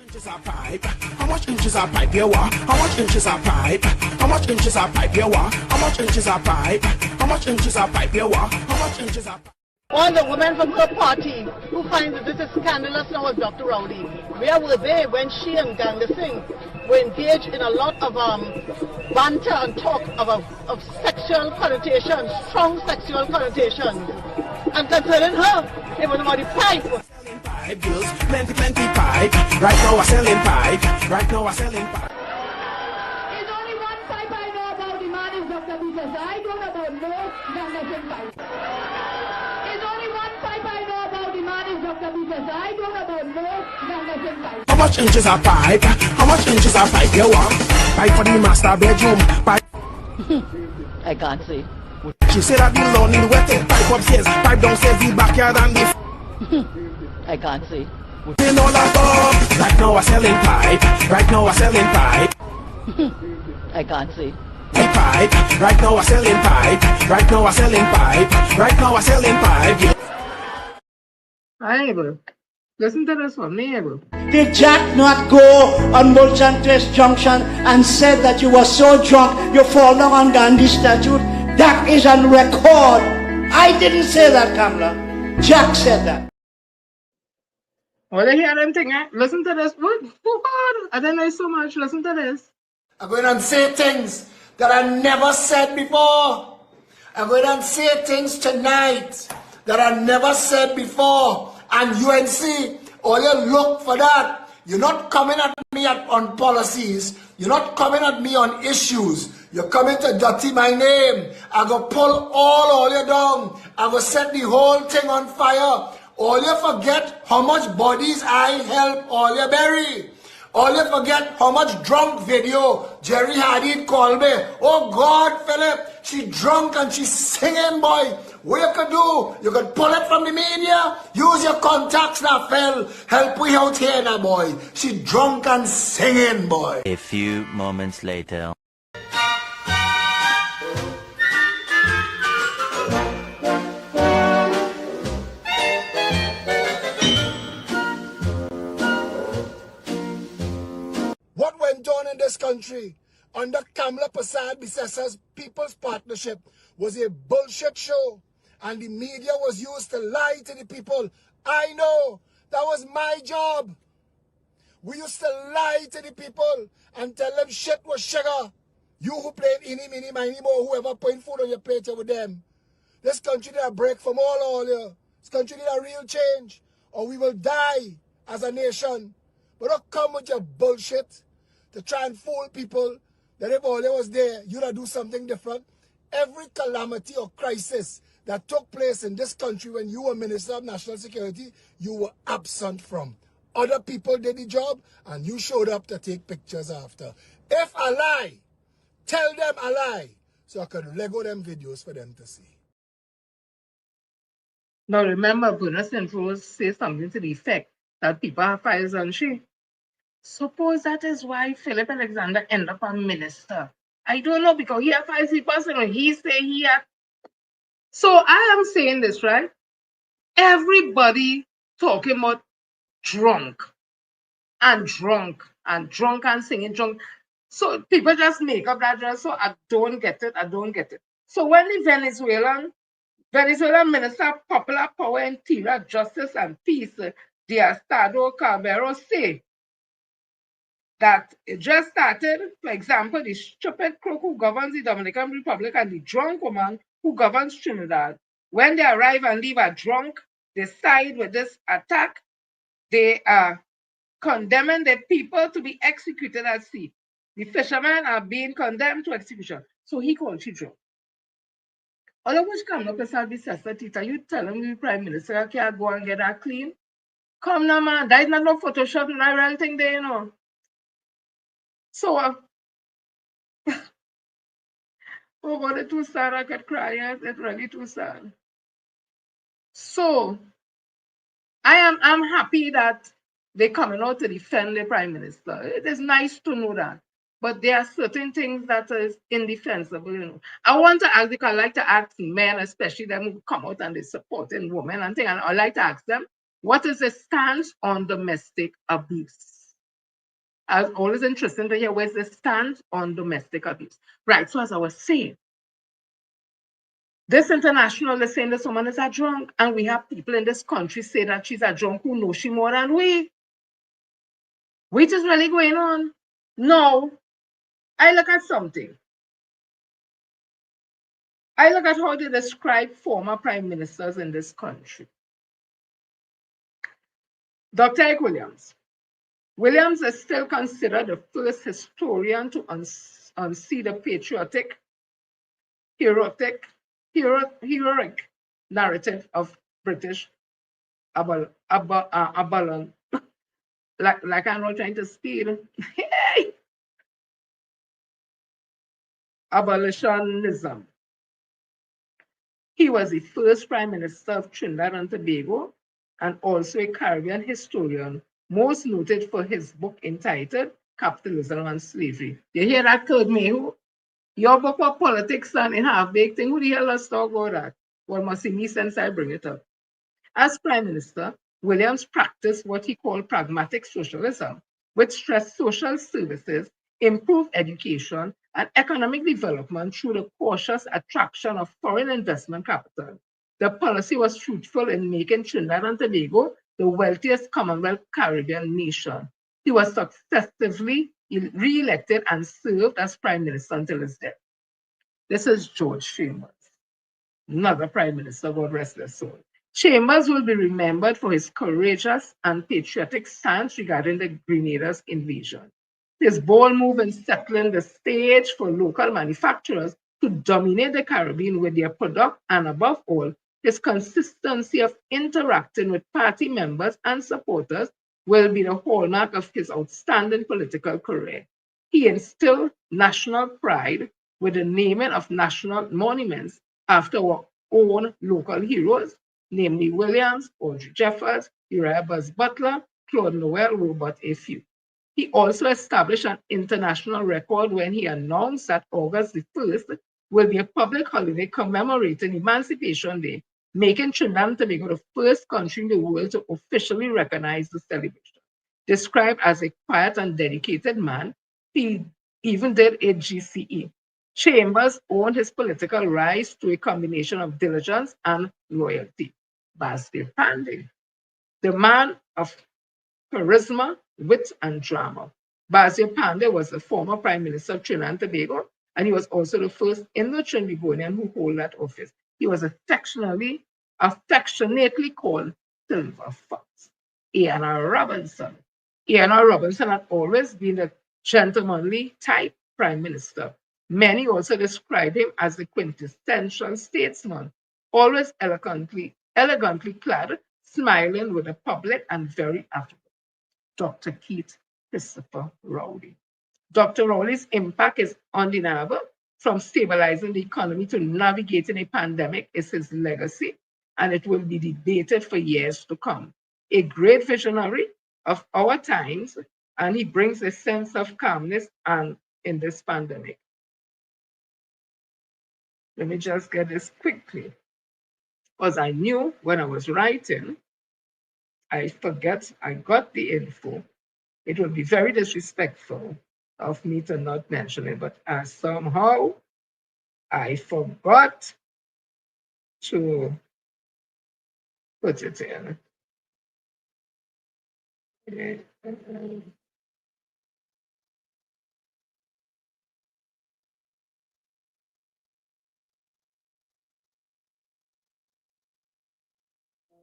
Inches of pipe? How much inches of pipe you want? How much inches of pipe? How much inches of pipe you want? How much inches of pipe? How much inches of pipe you want? How much inches of pipe? All the women from her party who find that this is scandalous now with Dr. Rowley. Where were they when she and Ganga Singh were engaged in a lot of banter and talk of sexual connotations, strong sexual connotations? And concerning her, it was about the pipe. Pipe, girls, plenty pipe. Right now we're selling pipe. Right now we're selling pipe. There's only one pipe I know about, the man is Dr. Because I don't know about no Ganga Singh pipe. Because I don't know about no Ganga Singh pipe. How much inches of pipe? How much inches of pipe you want? Pipe for the master bedroom. Pipe. I can't see. She said that the lonely wet pipe upstairs. Pipe downstairs the backyard and the... I can't see. In all above. Right now we're selling pipe. Right now we're selling pipe. I can't see. Pipe. Right now we're selling pipe. Right now we're selling pipe. Right now we're selling pipe. Able. Listen to this one, able. Did Jack not go on Mulchantress Junction and said that you were so drunk you fall down on Gandhi's statue? That is on record. I didn't say that, Kamala. Jack said that. Well, you hear them thing, eh? Listen to this. What? I don't know so much. Listen to this. I'm going to say things that I never said before. I'm going to say things tonight that I never said before. And UNC, all you look for that. You're not coming at me on policies. You're not coming at me on issues. You're coming to dirty my name. I go pull all you down. I go set the whole thing on fire. All you forget how much bodies I help all you bury. All you forget how much drunk video Jerry Hadid called me. Oh God, Philip, she drunk and she's singing, boy. What you could do, you could pull it from the media, use your contacts now, Phil. Help we out here now, boy. She drunk and singing, boy. A few moments later. What went on in this country under Kamala Prasad Bissasa's People's Partnership was a bullshit show, and the media was used to lie to the people. I know, that was my job. We used to lie to the people and tell them shit was sugar. You who played any, mini, miny, mo, whoever putting food on your plate with them. This country need a break from all you. This country need a real change, or we will die as a nation. But don't come with your bullshit to try and fool people that if all was there, you'd do something different. Every calamity or crisis that took place in this country when you were Minister of National Security, you were absent from. Other people did the job, and you showed up to take pictures after. If I lie, tell them I lie, so I could Lego them videos for them to see. Now remember, Goodness and Rose say something to the effect that people have files on she. Suppose that is why Philip Alexander ended up a minister. I don't know, because he had 5 person and he say he had. So I am saying this, right? Everybody talking about drunk and singing drunk. So people just make up that dress. So I don't get it. So when the Venezuelan Minister of Popular Power, Interior, Justice and Peace, Diosdado Cabello, say that it just started, for example, the stupid crook who governs the Dominican Republic and the drunk woman who governs Trinidad, when they arrive and leave a drunk, they side with this attack. They are condemning the people to be executed at sea. The fishermen are being condemned to execution. So he called she drunk. All of which come up beside the sister Tita, you tell him the Prime Minister can't go and get that clean. Come now, man, that is not no Photoshop and I real thing there, you know. So, oh God, it's too sad, I could cry, yes, it's really too sad. So, I'm happy that they're coming out to defend the Prime Minister. It is nice to know that. But there are certain things that is indefensible, you know. I want to ask, because I like to ask men, especially them who come out and they supporting women and things, and I like to ask them, what is the stance on domestic abuse? It's always interesting to hear where's the stance on domestic abuse. Right, so as I was saying, this international is saying this woman is a drunk, and we have people in this country say that she's a drunk who know she more than we. Which is really going on? No. I look at something. I look at how they describe former prime ministers in this country. Dr. Ike Williams. Williams is still considered the first historian to unsee the patriotic, heroic narrative of British abolition. Like I'm not trying to speed. Abolitionism. He was the first Prime Minister of Trinidad and Tobago and also a Caribbean historian, most noted for his book entitled Capitalism and Slavery. You hear that, Kurt Mayhew? Your book of politics and in half-baked thing, who the hell has talked about that? Well, must see me since I bring it up. As Prime Minister, Williams practiced what he called pragmatic socialism, which stressed social services, improved education, and economic development through the cautious attraction of foreign investment capital. The policy was fruitful in making Trinidad and Tobago the wealthiest Commonwealth Caribbean nation. He was successively re-elected and served as Prime Minister until his death. This is George Chambers, another Prime Minister, God rest his soul. Chambers will be remembered for his courageous and patriotic stance regarding the Grenada's invasion. His bold move in settling the stage for local manufacturers to dominate the Caribbean with their product, and above all, his consistency of interacting with party members and supporters will be the hallmark of his outstanding political career. He instilled national pride with the naming of national monuments after our own local heroes, namely Williams, Audrey Jeffers, Uriah Buzz Butler, Claude Noel, Robert A. Few. He also established an international record when he announced that August the 1st will be a public holiday commemorating Emancipation Day, making Trinidad and Tobago the first country in the world to officially recognize the celebration. Described as a quiet and dedicated man, he even did a GCE. Chambers owned his political rise through a combination of diligence and loyalty. Basdir Pandey, the man of charisma, wit, and drama. Basdir Pandey was the former Prime Minister of Trinidad and Tobago, and he was also the first Indo-Trinbagonian who held that office. He was affectionately called Silver Fox. A.N.R. Robinson. A.N.R. Robinson had always been a gentlemanly type prime minister. Many also describe him as the quintessential statesman, always elegantly clad, smiling with the public and very affable. Dr. Keith Christopher Rowley. Dr. Rowley's impact is undeniable. From stabilizing the economy to navigating a pandemic is his legacy, and it will be debated for years to come. A great visionary of our times, and he brings a sense of calmness and in this pandemic. Let me just get this quickly, because I knew when I was writing, I got the info. It would be very disrespectful of me to not mention it, but somehow I forgot to put it in.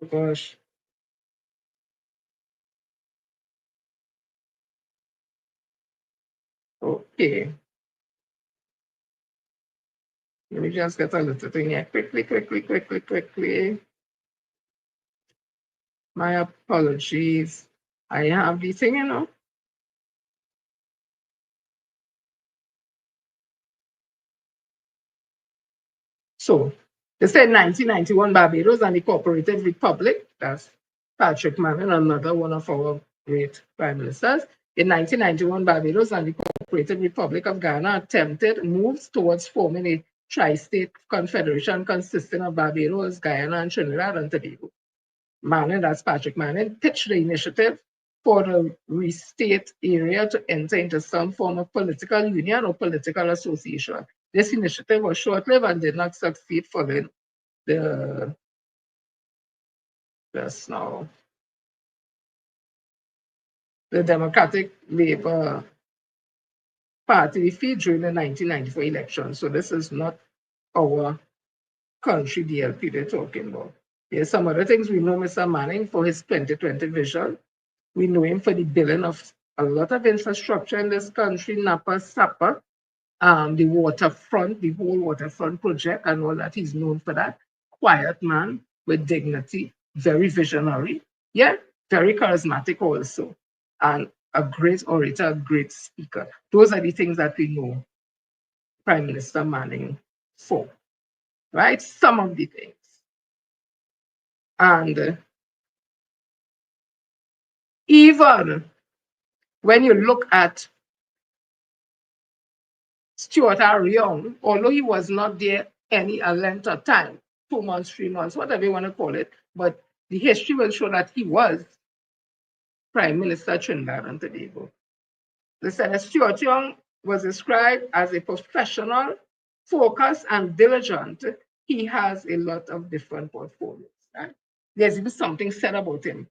Oh gosh. Okay. Let me just get a little thing here. Quickly. My apologies. I have the thing, you know. So, they said 1991 Barbados and the Incorporated Republic, that's Patrick Manning, another one of our great prime ministers. In 1991, Barbados and the Incorporated Republic of Guyana attempted moves towards forming a tri-state confederation consisting of Barbados, Guyana, and Trinidad and Tobago. Manning, that's Patrick Manning, pitched the initiative for the restate area to enter into some form of political union or political association. This initiative was short-lived and did not succeed following the Democratic Labour Party defeat during the 1994 election. So this is not our country DLP they're talking about. There's some other things. We know Mr. Manning for his 2020 vision. We know him for the building of a lot of infrastructure in this country, Napa, Sapa, the waterfront, the whole waterfront project and all that. He's known for that. Quiet man with dignity, very visionary. Yeah, very charismatic also. And a great orator, a great speaker. Those are the things that we know Prime Minister Manning for, right? Some of the things. And even when you look at Stuart R. Young, although he was not there any length of time, 2 months, 3 months, whatever you want to call it, but the history will show that he was Prime Minister of Trinidad and Tobago. They said that Stuart Young was described as a professional, focused, and diligent. He has a lot of different portfolios. Right? There's even something said about him.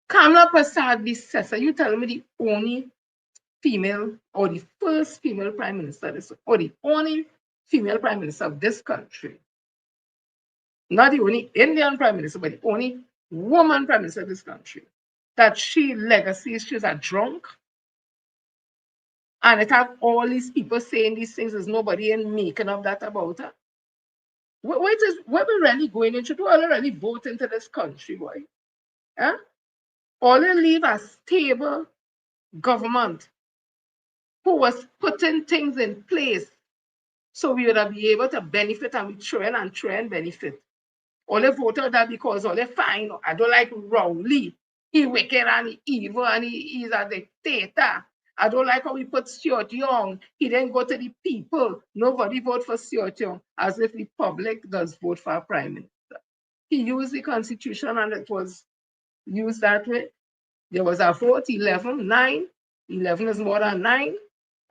Kamla Prasad Bissessa, you tell me the only female or the first female prime minister, or the only female prime minister of this country. Not the only Indian prime minister, but the only woman prime minister of this country. That she legacy, she's a drunk. And it have all these people saying these things, there's nobody in making of that about her. Where we really going into? Do I really vote into this country, boy? Huh? Only leave a stable government who was putting things in place so we would be able to benefit and we try and benefit. Only voted that because only fine. I don't like Rowley. He wicked and he evil and he's a dictator. I don't like how we put Stuart Young. He didn't go to the people. Nobody voted for Stuart Young, as if the public does vote for a prime minister. He used the constitution and it was used that way. There was a vote, 11-9. 11 is more than 9.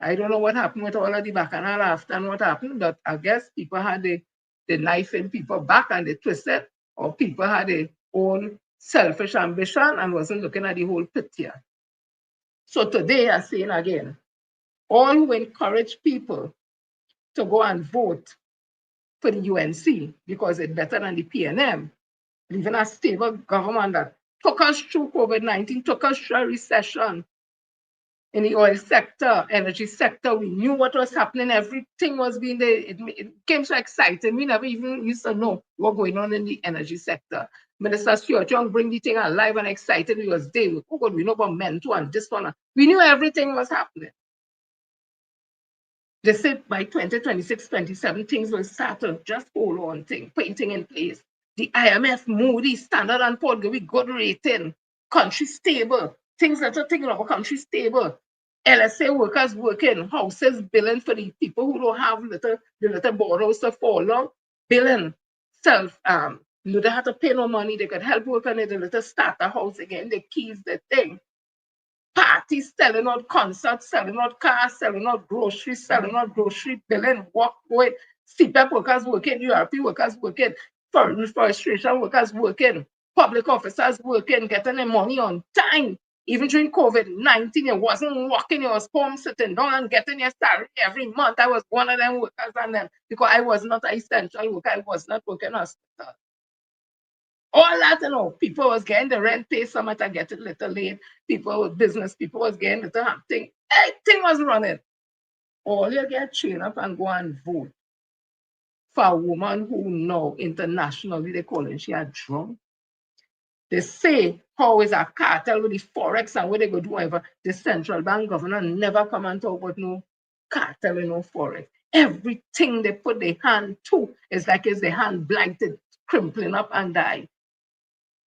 I don't know what happened with all of the bacchanal after and what happened, but I guess people had the knife in people's back and they twisted, or people had their own selfish ambition and wasn't looking at the whole picture. So today I'm saying again, all who encourage people to go and vote for the UNC because it's better than the PNM, leaving a stable government that took us through COVID-19, took us through a recession in the oil sector, energy sector. We knew what was happening. Everything was being there. It became so exciting. We never even used to know what going on in the energy sector. Minister Stuart Young bring the thing alive and excited. We was there. Oh God, we know about Mento and this one. We knew everything was happening. They said by 2026, 27, things will settle. Just hold on, putting in place. The IMF, Moody's, Standard & Poor's give we good rating. Country stable. Things that are thinking about country stable. LSA workers working, houses billing for the people who don't have the little borrows to follow. Billing, they don't have to pay no money. They could help work on it, the little starter house again, the keys, the thing. Parties selling out concerts, selling out cars, selling out groceries, selling out grocery billing, walkway, CPAP workers working, URP workers working, forestation workers working, public officers working, getting their money on time. Even during COVID-19, it wasn't working, it was home sitting down and getting your salary every month. I was one of them workers and them because I was not an essential worker, I was not working in hospital. All that, people was getting the rent pay, some might get it a little late. People with business, people was getting little thing. Everything was running. All you get trained up and go and vote for a woman who now internationally they call her, she a drunk. They say how is a cartel with the Forex and what they go do whatever. The central bank governor never come and talk about no cartel and no Forex. Everything they put their hand to is like it's their hand blighted, crimpling up and die.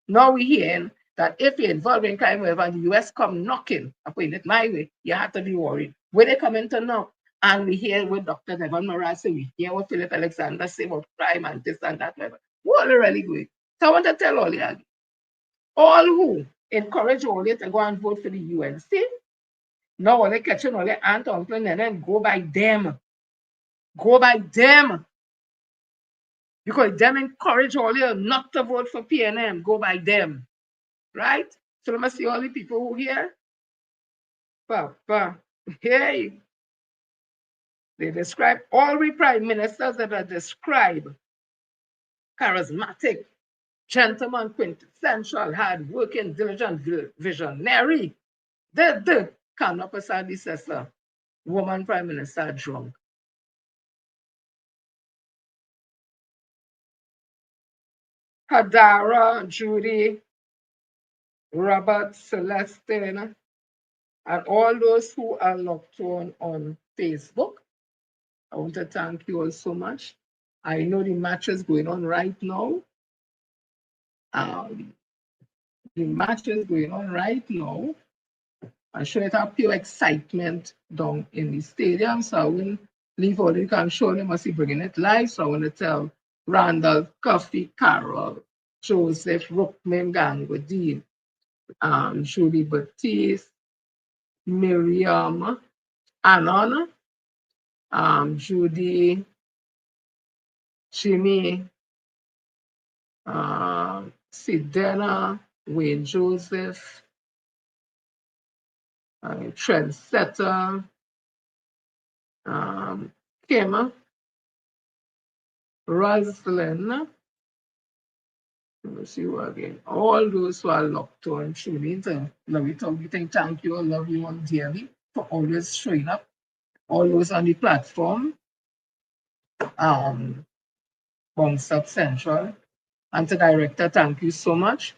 Now we're hearing that if you're involved in crime, wherever the US come knocking, I put it my way, you have to be worried. Where they come into now, and we hear what Dr. Devon Morales say, we hear what Philip Alexander say about crime and this and that, whatever. What are really good? So I want to tell all who encourage all you to go and vote for the UNC, now all they catching all their aunt, uncle, and then go by them. Go by them. Because them encourage all you not to vote for PNM, go by them. Right? So let me see all the people who here. Papa, hey. They describe all the prime ministers that are described charismatic, gentleman, quintessential, hard-working, diligent, visionary. The Kanopasa decessor, woman prime minister drunk. Hadara, Judy, Robert, Celestine, and all those who are logged on Facebook. I want to thank you all so much. I know the match is going on right now. The match is going on right now. I'm sure it has pure excitement down in the stadium. So I wouldn't leave all the I'm sure they must be bringing it live. So I want to tell Randall, Coffee, Carol, Joseph, Rookman, Gangwadeen, Julie Batiste, Miriam, Anon, Judy, Jimmy, Sidena, Wayne Joseph, Trendsetter, Kim, Roslyn, let me see you again. All those who are locked on, truly, love you, talk, you think, thank you, I love you all dearly for always showing up. All those on the platform, Bounce Up Central, and to Director, thank you so much.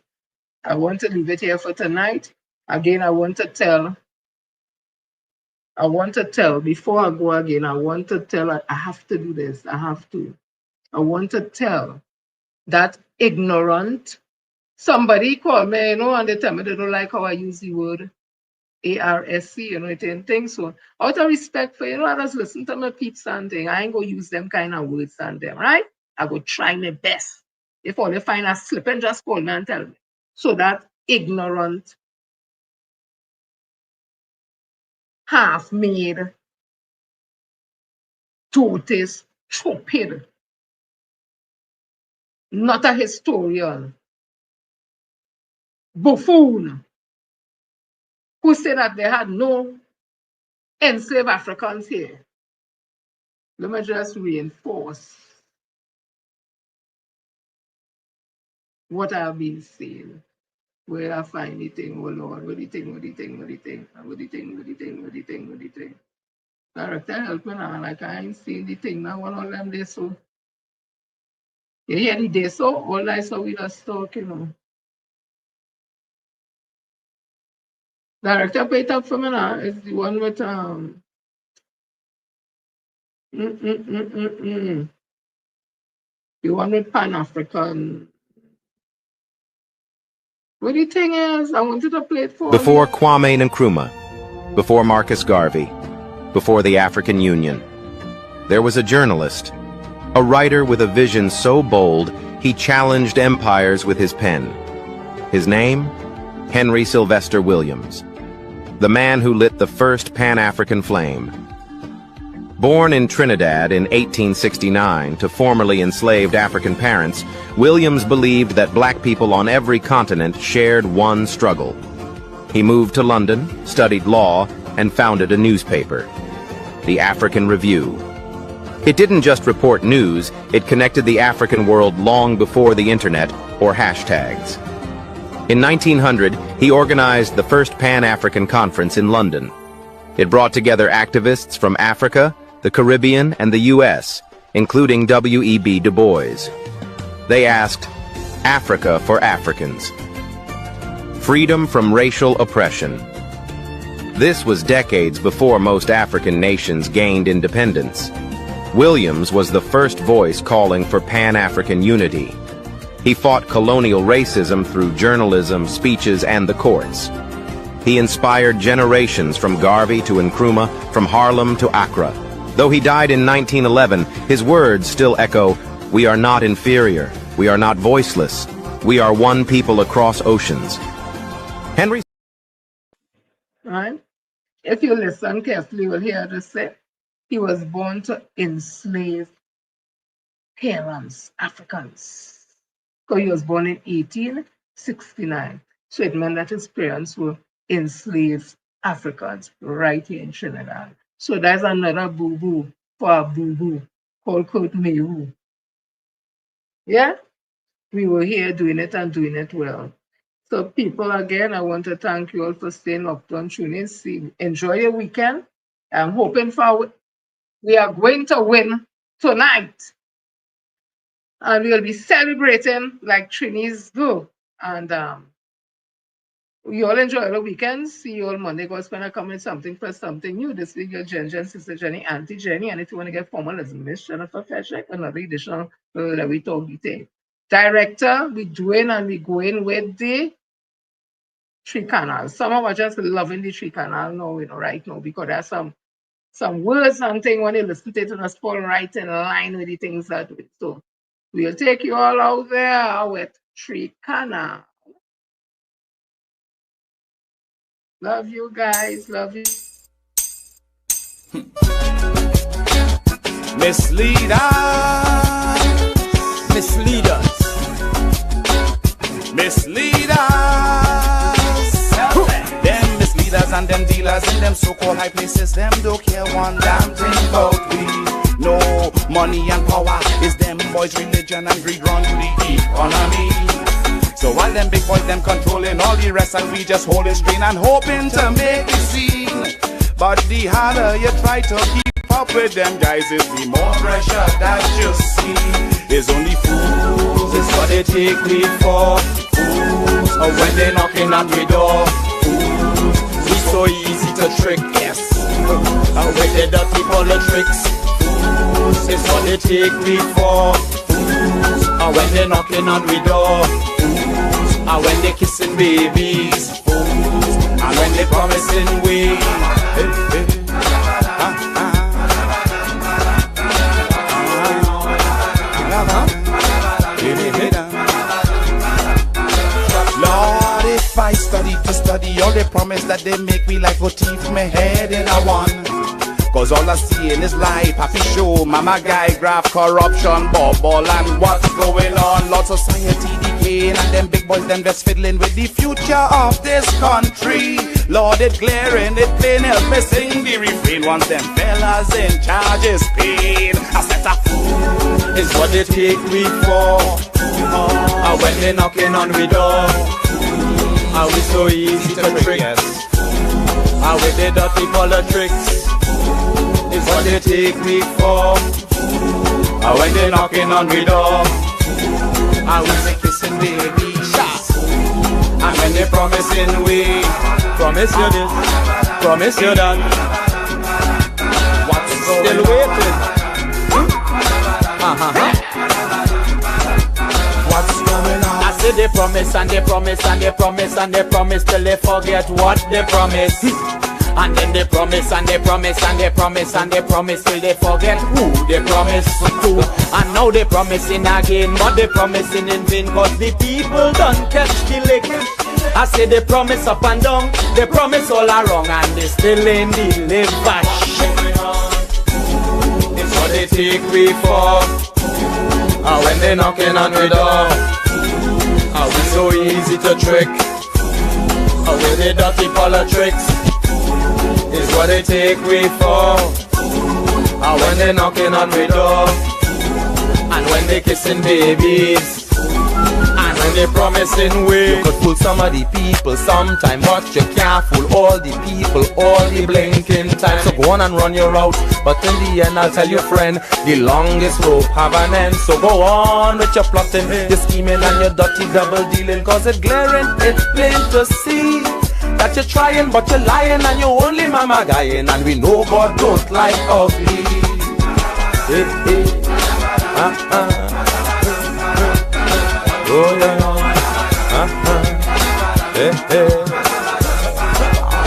I want to leave it here for tonight. Again, I want to tell, before I go again, I want to tell, I have to do this, I want to tell that ignorant, somebody called me, and they tell me they don't like how I use the word ARSC, it ain't thing. So out of respect for, I just listen to my peeps and thing. I ain't gonna use them kind of words and them, right? I go try my best. If all they find a slip and just call me and tell me. So that ignorant, half-made, tortoise, stupid, not a historian, buffoon, who said that they had no enslaved Africans here. Let me just reinforce what I've been saying. Where I find the thing, oh Lord, what the thing. Director, help me now, like I ain't seen the thing now, one of them they so. You hear the day so, all I saw we just talk, Director, pay it up for me now. It's the one with the one with Pan-African. What the thing is, I wanted to play it for Before Kwame Nkrumah, before Marcus Garvey, before the African Union, there was a journalist, a writer with a vision so bold he challenged empires with his pen. His name? Henry Sylvester Williams, the man who lit the first Pan-African flame. Born in Trinidad in 1869 to formerly enslaved African parents, Williams believed that black people on every continent shared one struggle. He moved to London, studied law, and founded a newspaper, the African Review. It didn't just report news, it connected the African world long before the internet or hashtags. In 1900, he organized the first Pan-African Conference in London. It brought together activists from Africa, the Caribbean, and the U.S., including W.E.B. Du Bois. They asked, Africa for Africans. Freedom from racial oppression. This was decades before most African nations gained independence. Williams was the first voice calling for Pan-African unity. He fought colonial racism through journalism, speeches, and the courts. He inspired generations from Garvey to Nkrumah, from Harlem to Accra. Though he died in 1911, his words still echo, "We are not inferior, we are not voiceless, we are one people across oceans." Henry. Right? If you listen carefully, you will hear this say, he was born to enslave parents, Africans. Because he was born in 1869. So it meant that his parents were enslaved Africans right here in Trinidad. So there's another boo-boo for a boo-boo called Kurt Meru. Yeah? We were here doing it and doing it well. So people, again, I want to thank you all for staying up on tuning in. Enjoy your weekend. I'm hoping for we are going to win tonight. And we'll be celebrating like Trinis do. And you all enjoy the weekend. See you all Monday. God's gonna come with something for something new. This week, your Ginger and Sister Jenny, Auntie Jenny. And if you want to get formalism, Miss Jennifer Feshek, another edition that we talk detail. Director, we doing and we going with the 3 canals. Some of us just loving the 3 canal now, right now, because there's some words and things when you listen to it and just fall right in line with the things that we do. So we'll take you all out there with 3 canal. Love you guys. Love you. Misleaders. Them misleaders and them dealers in them so-called high places, them don't care one damn thing about we. No money and power is them boys' religion and greed run to the economy. So while them big boys, them controlling all the rest, and we just holding screen and hoping to make the scene. But the harder you try to keep up with them guys, is the more pressure that you see. It's only fools is what they take me for. Fools when they knocking on we door. We so easy to trick, yes. With the dirty politics, it's what they take me for. When they knocking on we door, when they kissing babies, when they promising we. Lord, if I study all the promise that they make me like what teeth my head in a one. Cause all I see in this life, happy show, mama guy, graph, corruption, bubble, and what's going on. Lord, society decaying, and them big boys, them just fiddling with the future of this country. Lord, it glaring, it plain, help me sing the refrain. Once them fellas in charge is pain, I set a fool is what they take me for. When they knocking on we door, are we so easy to trick? With the dirty politics, is what they take me for. When they knocking on we door, I will say kissing baby shots. And when they promising we, promise you this, promise you that. What's still waiting? What's going on? I say they promise and they promise and they promise and they promise till they forget what they promise. And then they promise and they promise and they promise and they promise till they forget who they promise to. And now they promising again, but they promising in vain, cause the people don't catch the lick. I say they promise up and down, they promise all wrong, and they still ain't deliver shit. It's what they take we for. When they knocking on the door, are we so easy to trick? With the dirty politics, is what they take we for. When they knocking on we door, and when they kissing babies, and when they promising we. You could fool some of the people sometime, but you can't fool all the people all the blinking time. So go on and run your route, but in the end I'll tell you friend, the longest rope have an end. So go on with your plotting, your scheming and your dirty double dealing, cause it's glaring, it's plain to see that you're trying but you're lying, and you're only mama guying, and we know God don't like ugly. Hey, hey. Oh yeah. Hey, hey.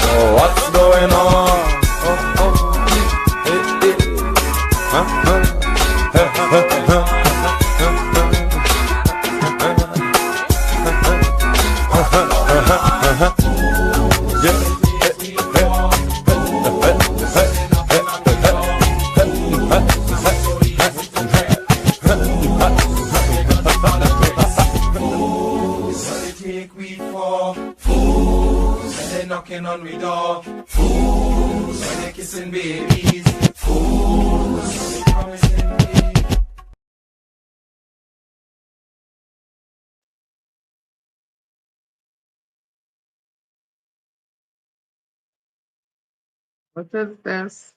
Oh, what's going on? Hey, knocking on we door, fools, when they kissing babies, fools, when they promising me. What is this?